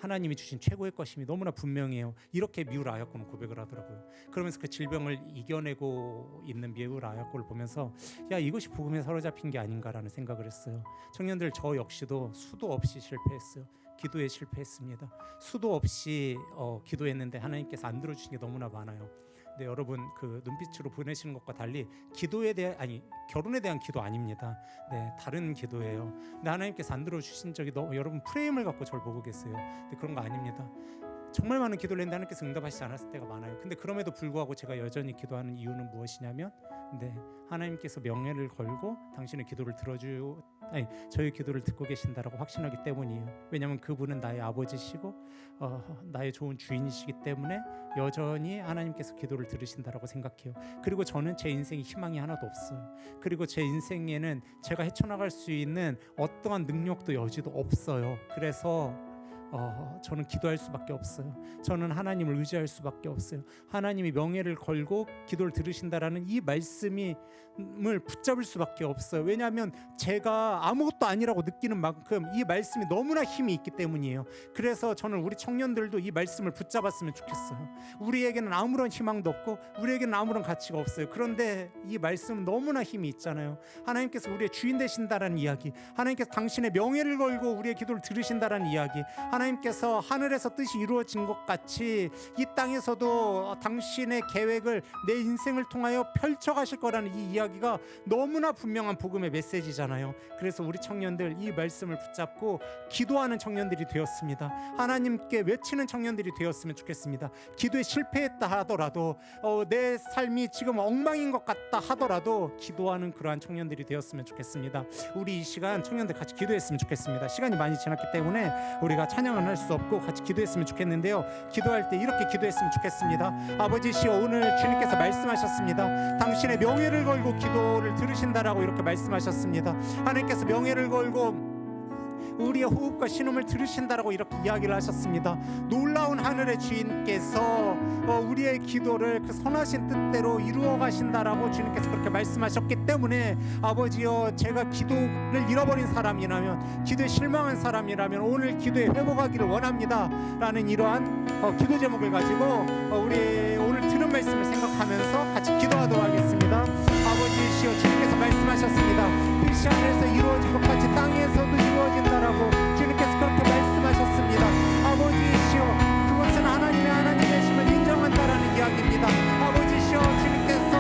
하나님이 주신 최고의 것임이 너무나 분명해요. 이렇게 미우라 아야코는 고백을 하더라고요. 그러면서 그 질병을 이겨내고 있는 미우라 아야코를 보면서 이것이 복음에 사로잡힌 게 아닌가라는 생각을 했어요. 청년들, 저 역시도 수도 없이 실패했어요. 기도에 실패했습니다. 수도 없이 기도했는데 하나님께서 안 들어주신 게 너무나 많아요. 근데 여러분, 그 눈빛으로 보내시는 것과 달리 결혼에 대한 기도 아닙니다. 다른 기도예요. 근데 하나님께서 안 들어주신 적이 여러분 프레임을 갖고 저를 보고 계세요. 근데 그런 거 아닙니다. 정말 많은 기도를 했는데 하나님께서 응답하시지 않았을 때가 많아요. 근데 그럼에도 불구하고 제가 여전히 기도하는 이유는 무엇이냐면, 하나님께서 명예를 걸고 당신의 기도를 저희 기도를 듣고 계신다라고 확신하기 때문이에요. 왜냐하면 그분은 나의 아버지시고 나의 좋은 주인이시기 때문에 여전히 하나님께서 기도를 들으신다라고 생각해요. 그리고 저는 제 인생에 희망이 하나도 없어요. 그리고 제 인생에는 제가 헤쳐나갈 수 있는 어떠한 능력도 여지도 없어요. 그래서 저는 기도할 수밖에 없어요. 저는 하나님을 의지할 수밖에 없어요. 하나님이 명예를 걸고 기도를 들으신다라는 이 말씀을 붙잡을 수밖에 없어요. 왜냐하면 제가 아무것도 아니라고 느끼는 만큼 이 말씀이 너무나 힘이 있기 때문이에요. 그래서 저는 우리 청년들도 이 말씀을 붙잡았으면 좋겠어요. 우리에게는 아무런 희망도 없고 우리에게는 아무런 가치가 없어요. 그런데 이 말씀은 너무나 힘이 있잖아요. 하나님께서 우리의 주인 되신다라는 이야기, 하나님께서 당신의 명예를 걸고 우리의 기도를 들으신다라는 이야기, 하나님께서 하늘에서 뜻이 이루어진 것 같이 이 땅에서도 당신의 계획을 내 인생을 통하여 펼쳐가실 거라는 이 이야기가 너무나 분명한 복음의 메시지잖아요. 그래서 우리 청년들 이 말씀을 붙잡고 기도하는 청년들이 되었습니다. 하나님께 외치는 청년들이 되었으면 좋겠습니다. 기도에 실패했다 하더라도 내 삶이 지금 엉망인 것 같다 하더라도 기도하는 그러한 청년들이 되었으면 좋겠습니다. 우리 이 시간 청년들 같이 기도했으면 좋겠습니다. 시간이 많이 지났기 때문에 우리가 찬양은 할 수 없고 같이 기도했으면 좋겠는데요. 기도할 때 이렇게 기도했으면 좋겠습니다. 아버지시여, 오늘 주님께서 말씀하셨습니다. 당신의 명예를 걸고 기도를 들으신다라고 이렇게 말씀하셨습니다. 하나님께서 명예를 걸고 우리의 호흡과 신음을 들으신다라고 이렇게 이야기를 하셨습니다. 놀라운 하늘의 주인께서 우리의 기도를 그 선하신 뜻대로 이루어 가신다라고 주님께서 그렇게 말씀하셨기 때문에 아버지여, 제가 기도를 잃어버린 사람이라면, 기도에 실망한 사람이라면 오늘 기도에 회복하기를 원합니다 라는 이러한 기도 제목을 가지고 우리 오늘 들은 말씀을 생각하면서 같이 기도하도록 하겠습니다. 아버지시여, 주님께서 말씀하셨습니다. 뜻이 하늘에서 이루어진 것 같이 땅에서도 이루어진다라고 주님께서 그렇게 말씀하셨습니다. 아버지시여, 그것은 하나님의 되심을 인정한다라는 이야기입니다. 아버지시여, 주님께서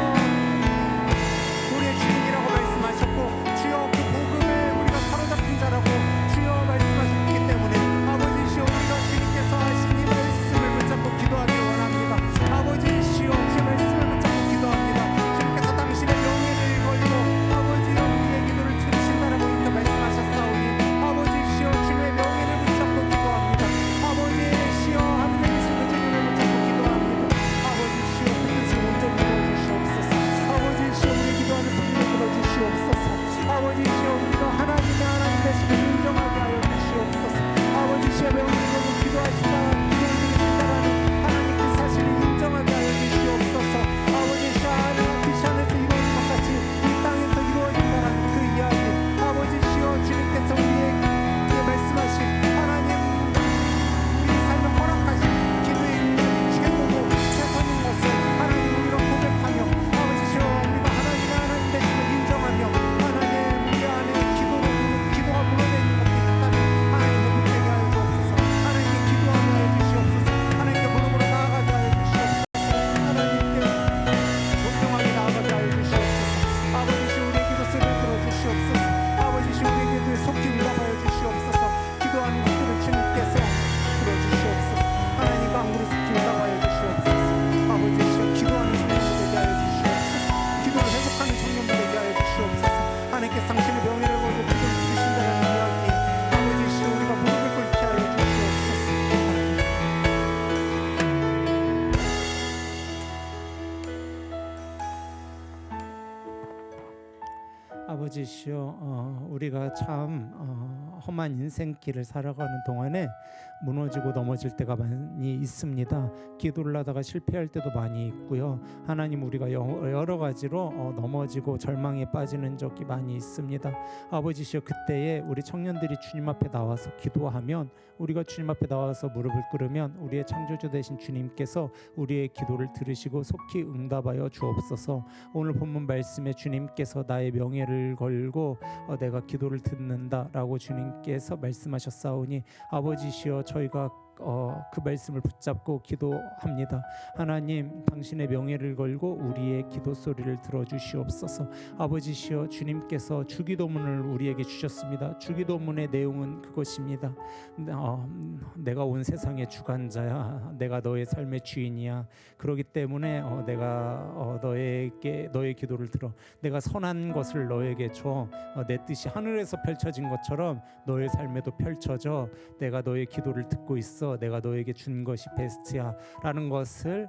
우리의 주님이라고 말씀하셨고 주여, 그 복음에 우리가 사로잡힌 자라고 주여 말씀하셨기 때문에 아버지시여, 우리가 주님께서 하신 이 말씀을 붙잡고 기도하길 원합니다. 아버지시여, 그 말씀을 붙잡고 기도합니다. 주님께서 당신의 명예를 걸고 아버지여 우리의 기도를 들으신다라고 이렇게 말씀하셨사오니 아버지시여, 주님의 명예를 붙잡고 기도합니다. 아버지시여, 하늘에 계신 그 주님을 붙잡고 기도합니다. 아버지시여, 그 뜻을 온전히 이루어주시옵소서. 아버지시여, 우리 기도하는 성령을 들어주시옵소서. 아버지시여, 우리가 하나님의 하나님 되심을 인정하게 하여 주시옵소서. 아버지시여, 명예를 걸고 기도하신다, 기도를 들으신다라는 하나님 그 사실을 인정하게 하여 주시옵소서. 아버지시여, 하나님 뜻이 하늘에서 이루어진 것 같이 이 땅에서 이루어진다라는 그 이야기, 아버지시여, 주님께서 우리에게 말씀하신 하나님, 우리 삶을 허락하신 기도의 최고고 최선인 것을 하나님 우리가 고백하며 아버지시여, 우리가 하나님의 하나님 되심을 인정하며 하나님 우리 안에 기도가 물어내는 것이 있다면 하나님을 붙들게 하여 주옵소서. 하나님께 기도하게 하여 주시옵소서. 하나님께 무릎으로 나아가게 하여 주시옵소서. 하나님께 존경하게 나아가게 하여 주시옵소서. 아버지시여, 우리의 기도 소리를 들어주시옵소서. 아버지시여, 우리의 기도에 속히 응답하여 주시옵소서. 기도하는 것들을 주님께서 들어주시옵소서. 하나님과 한구리 속히 응답하여 주시옵소서. 아버지시여, 기도하는 청년들 되게 하여 주시옵소서. 기도를 회복하는 청년들 되게 하여 주시옵소서. 하나님께서 당신의 명예를 걸고 기도를 들으신다는 이야기, 아버지시여, 우리가 무릎을 꿇게 하여 주시옵소서. 아버지시여, 우리가 참 험한 인생길을 살아가는 동안에 무너지고 넘어질 때가 많이 있습니다. 기도를 하다가 실패할 때도 많이 있고요. 하나님, 우리가 여러 가지로 넘어지고 절망에 빠지는 적이 많이 있습니다. 아버지시여, 그때에 우리 청년들이 주님 앞에 나와서 기도하면, 우리가 주님 앞에 나와서 무릎을 꿇으면 우리의 창조주 되신 주님께서 우리의 기도를 들으시고 속히 응답하여 주옵소서. 오늘 본문 말씀에 주님께서 나의 명예를 걸고 내가 기도를 듣는다라고 주님께서 말씀하셨사오니 아버지시여, 저희가 그 말씀을 붙잡고 기도합니다. 하나님, 당신의 명예를 걸고 우리의 기도 소리를 들어주시옵소서. 아버지시여, 주님께서 주기도문을 우리에게 주셨습니다. 주기도문의 내용은 그것입니다. 내가 온 세상의 주관자야, 내가 너의 삶의 주인이야. 그렇기 때문에 내가 너의 기도를 들어, 내가 선한 것을 너에게 줘. 내 뜻이 하늘에서 펼쳐진 것처럼 너의 삶에도 펼쳐져. 내가 너의 기도를 듣고 있어. 내가 너에게 준 것이 베스트야 라는 것을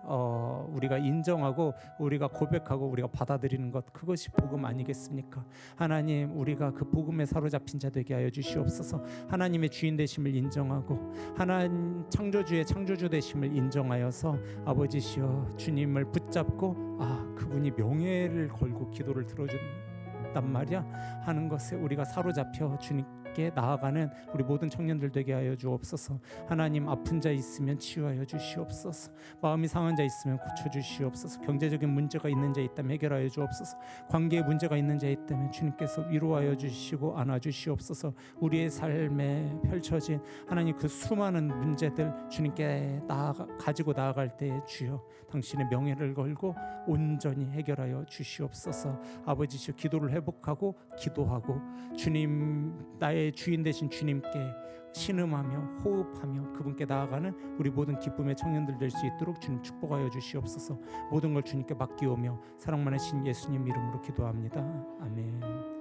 우리가 인정하고 우리가 고백하고 우리가 받아들이는 것, 그것이 복음 아니겠습니까? 하나님, 우리가 그 복음에 사로잡힌 자 되게 하여 주시옵소서. 하나님의 주인 되심을 인정하고 하나님 창조주의 창조주 되심을 인정하여서 아버지시여, 주님을 붙잡고 그분이 명예를 걸고 기도를 들어준단 말이야 하는 것에 우리가 사로잡혀 주님 주님께 나아가는 우리 모든 청년들 되게 하여 주옵소서. 하나님, 아픈 자 있으면 치유하여 주시옵소서. 마음이 상한 자 있으면 고쳐 주시옵소서. 경제적인 문제가 있는 자 있다면 해결하여 주옵소서. 관계에 문제가 있는 자 있다면 주님께서 위로하여 주시고 안아 주시옵소서. 우리의 삶에 펼쳐진 하나님 그 수많은 문제들 주님께 가지고 나아갈 때에 주여 당신의 명예를 걸고 온전히 해결하여 주시옵소서. 아버지시여, 기도를 회복하고 기도하고 주님, 나의 주인 되신 주님께 신음하며 호흡하며 그분께 나아가는 우리 모든 기쁨의 청년들 될 수 있도록 주님 축복하여 주시옵소서. 모든 걸 주님께 맡기오며 사랑 많으신 예수님 이름으로 기도합니다. 아멘.